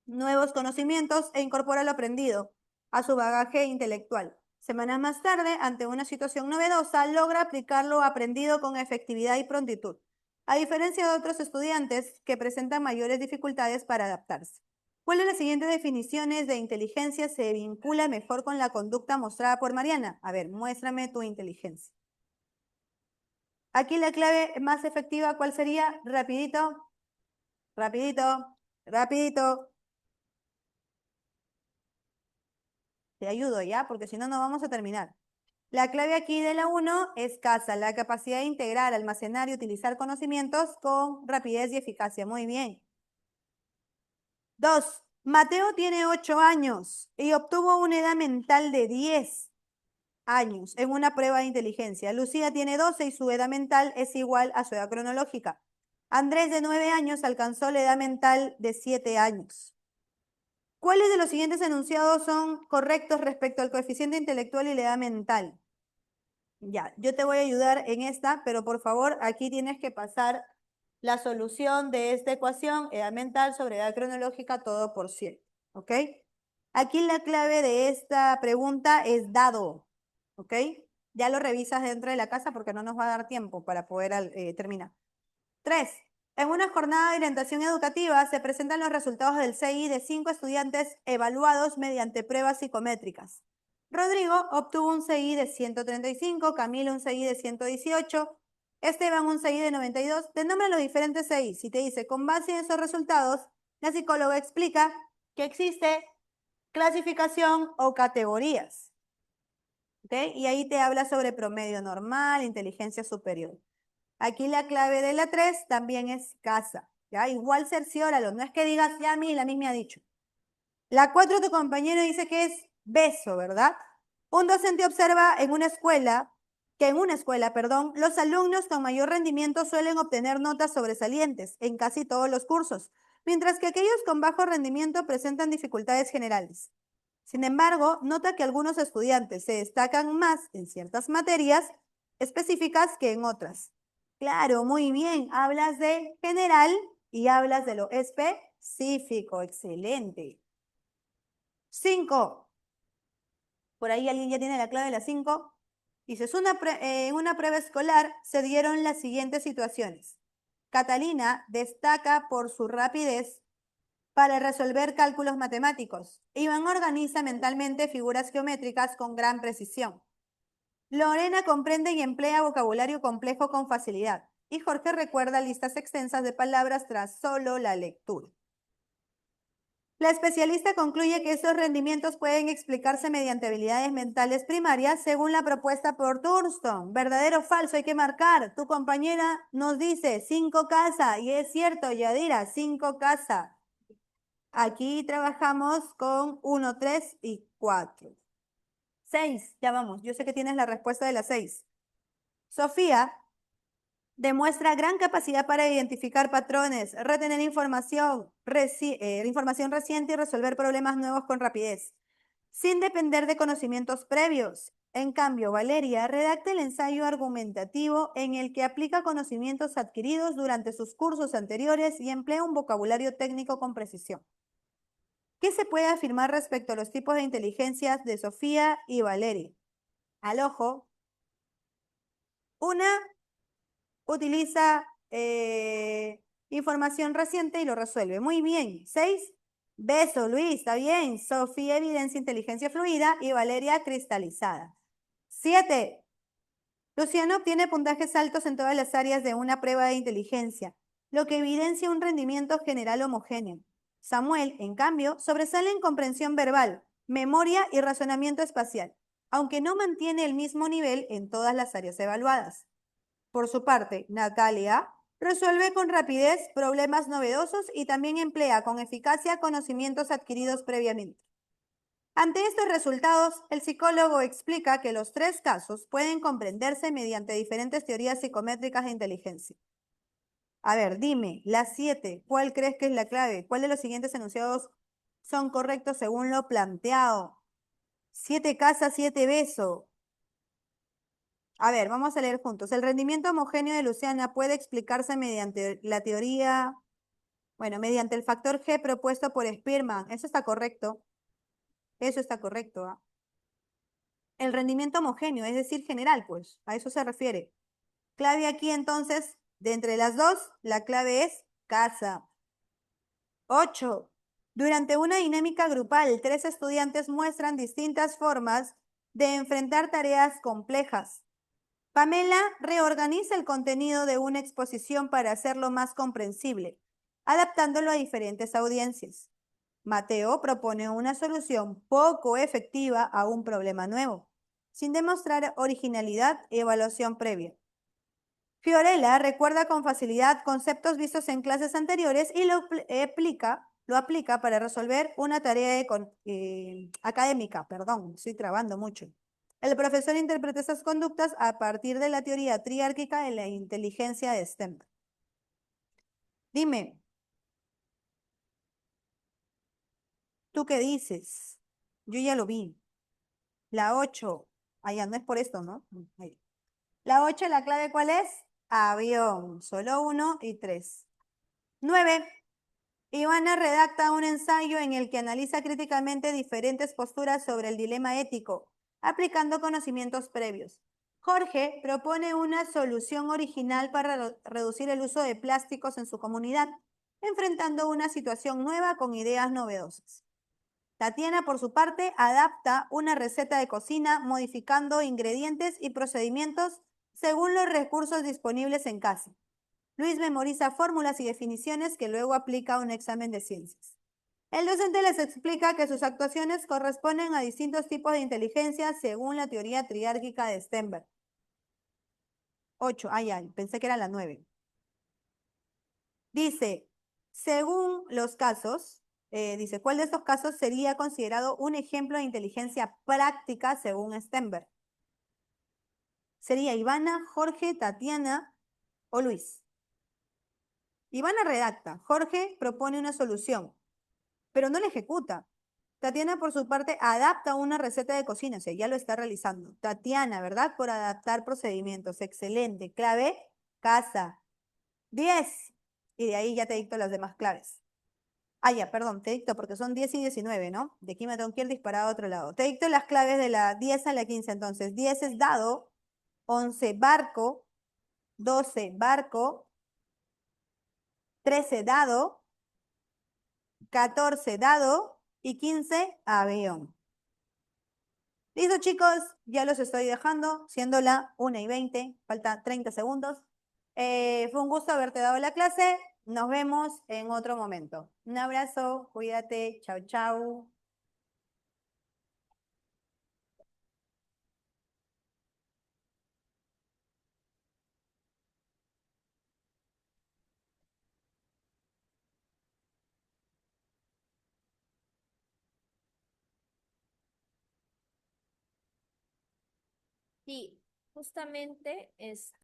nuevos conocimientos e incorpora lo aprendido a su bagaje intelectual. Semanas más tarde, ante una situación novedosa, logra aplicar lo aprendido con efectividad y prontitud, a diferencia de otros estudiantes que presentan mayores dificultades para adaptarse. ¿Cuál de las siguientes definiciones de inteligencia se vincula mejor con la conducta mostrada por Mariana? A ver, muéstrame tu inteligencia. Aquí la clave más efectiva, ¿cuál sería? Rapidito, rapidito, rapidito. Te ayudo ya, porque si no, no vamos a terminar. La clave aquí de la 1 es CASA, la capacidad de integrar, almacenar y utilizar conocimientos con rapidez y eficacia. Muy bien. 2. Mateo tiene 8 años y obtuvo una edad mental de 10 años en una prueba de inteligencia. Lucía tiene 12 y su edad mental es igual a su edad cronológica. Andrés, de 9 años, alcanzó la edad mental de 7 años. ¿Cuáles de los siguientes enunciados son correctos respecto al coeficiente intelectual y la edad mental? Ya, yo te voy a ayudar en esta, pero por favor, aquí tienes que pasar la solución de esta ecuación, edad mental sobre edad cronológica, todo por 100, ¿ok? Aquí la clave de esta pregunta es dado, ¿ok? Ya lo revisas dentro de la casa porque no nos va a dar tiempo para poder terminar. 3. En una jornada de orientación educativa se presentan los resultados del CI de 5 estudiantes evaluados mediante pruebas psicométricas. Rodrigo obtuvo un CI de 135, Camilo un CI de 118, Esteban un CI de 92. Te nombran los diferentes CI. Si te dice, con base en esos resultados, la psicóloga explica que existe clasificación o categorías. ¿Ok? Y ahí te habla sobre promedio normal, inteligencia superior. Aquí la clave de la 3 también es casa. ¿Ya? Igual cercióralo. No es que digas, ya a mí, la misma ha dicho. La 4, tu compañero dice que es beso, ¿verdad? Un docente observa en una escuela, perdón, los alumnos con mayor rendimiento suelen obtener notas sobresalientes en casi todos los cursos, mientras que aquellos con bajo rendimiento presentan dificultades generales. Sin embargo, nota que algunos estudiantes se destacan más en ciertas materias específicas que en otras. Claro, muy bien. Hablas de general y hablas de lo específico. Excelente. 5. Por ahí alguien ya tiene la clave de las 5. Dices, en una prueba escolar se dieron las siguientes situaciones. Catalina destaca por su rapidez para resolver cálculos matemáticos. Iván organiza mentalmente figuras geométricas con gran precisión. Lorena comprende y emplea vocabulario complejo con facilidad. Y Jorge recuerda listas extensas de palabras tras solo la lectura. La especialista concluye que estos rendimientos pueden explicarse mediante habilidades mentales primarias según la propuesta por Thurston. ¿Verdadero o falso? Hay que marcar. Tu compañera nos dice 5 casa y es cierto, Yadira, 5 casa. Aquí trabajamos con 1, 3 y 4. 6, ya vamos. Yo sé que tienes la respuesta de las 6. Sofía demuestra gran capacidad para identificar patrones, retener información reciente y resolver problemas nuevos con rapidez, sin depender de conocimientos previos. En cambio, Valeria redacta el ensayo argumentativo en el que aplica conocimientos adquiridos durante sus cursos anteriores y emplea un vocabulario técnico con precisión. ¿Qué se puede afirmar respecto a los tipos de inteligencias de Sofía y Valeria? Al ojo, una utiliza información reciente y lo resuelve. Muy bien. 6. Beso, Luis, está bien. Sofía evidencia inteligencia fluida y Valeria cristalizada. 7. Luciano obtiene puntajes altos en todas las áreas de una prueba de inteligencia, lo que evidencia un rendimiento general homogéneo. Samuel, en cambio, sobresale en comprensión verbal, memoria y razonamiento espacial, aunque no mantiene el mismo nivel en todas las áreas evaluadas. Por su parte, Natalia resuelve con rapidez problemas novedosos y también emplea con eficacia conocimientos adquiridos previamente. Ante estos resultados, el psicólogo explica que los 3 casos pueden comprenderse mediante diferentes teorías psicométricas de inteligencia. A ver, dime, la 7, ¿cuál crees que es la clave? ¿Cuál de los siguientes enunciados son correctos según lo planteado? 7 casa, 7 beso. A ver, vamos a leer juntos. El rendimiento homogéneo de Luciana puede explicarse mediante la teoría, bueno, mediante el factor G propuesto por Spearman. Eso está correcto. Eso está correcto, ¿ah? El rendimiento homogéneo, es decir, general, pues, a eso se refiere. Clave aquí entonces, de entre las dos, la clave es casa. 8. Durante una dinámica grupal, 3 estudiantes muestran distintas formas de enfrentar tareas complejas. Pamela reorganiza el contenido de una exposición para hacerlo más comprensible, adaptándolo a diferentes audiencias. Mateo propone una solución poco efectiva a un problema nuevo, sin demostrar originalidad y evaluación previa. Fiorella recuerda con facilidad conceptos vistos en clases anteriores y lo aplica para resolver una tarea académica. Perdón, estoy trabando mucho. El profesor interpreta esas conductas a partir de la teoría triárquica de la inteligencia de Stenberg. Dime, ¿tú qué dices? Yo ya lo vi. La 8. Allá no es por esto, ¿no? Ahí. La 8, ¿la clave cuál es? Avión. Solo 1 y 3. 9. Ivana redacta un ensayo en el que analiza críticamente diferentes posturas sobre el dilema ético, aplicando conocimientos previos. Jorge propone una solución original para reducir el uso de plásticos en su comunidad, enfrentando una situación nueva con ideas novedosas. Tatiana, por su parte, adapta una receta de cocina modificando ingredientes y procedimientos según los recursos disponibles en casa. Luis memoriza fórmulas y definiciones que luego aplica a un examen de ciencias. El docente les explica que sus actuaciones corresponden a distintos tipos de inteligencia según la teoría triárquica de Stenberg. 8, ay, pensé que era la 9. Dice, según los casos, dice, ¿cuál de estos casos sería considerado un ejemplo de inteligencia práctica según Stenberg? Sería Ivana, Jorge, Tatiana o Luis. Ivana redacta, Jorge propone una solución, pero no la ejecuta. Tatiana, por su parte, adapta una receta de cocina, o sea, ya lo está realizando. Tatiana, ¿verdad? Por adaptar procedimientos. Excelente. Clave, casa. 10. Y de ahí ya te dicto las demás claves. Ah, ya, perdón, te dicto porque son 10 y 19, ¿no? De aquí me tengo que ir disparado a otro lado. Te dicto las claves de la 10 a la 15, entonces. 10 es dado, 11 barco, 12 barco, 13 dado, 14 dado y 15 avión. Listo, chicos, ya los estoy dejando, siendo la 1:20, falta 30 segundos. Fue un gusto haberte dado la clase. Nos vemos en otro momento. Un abrazo, cuídate, chao, chao. Sí, justamente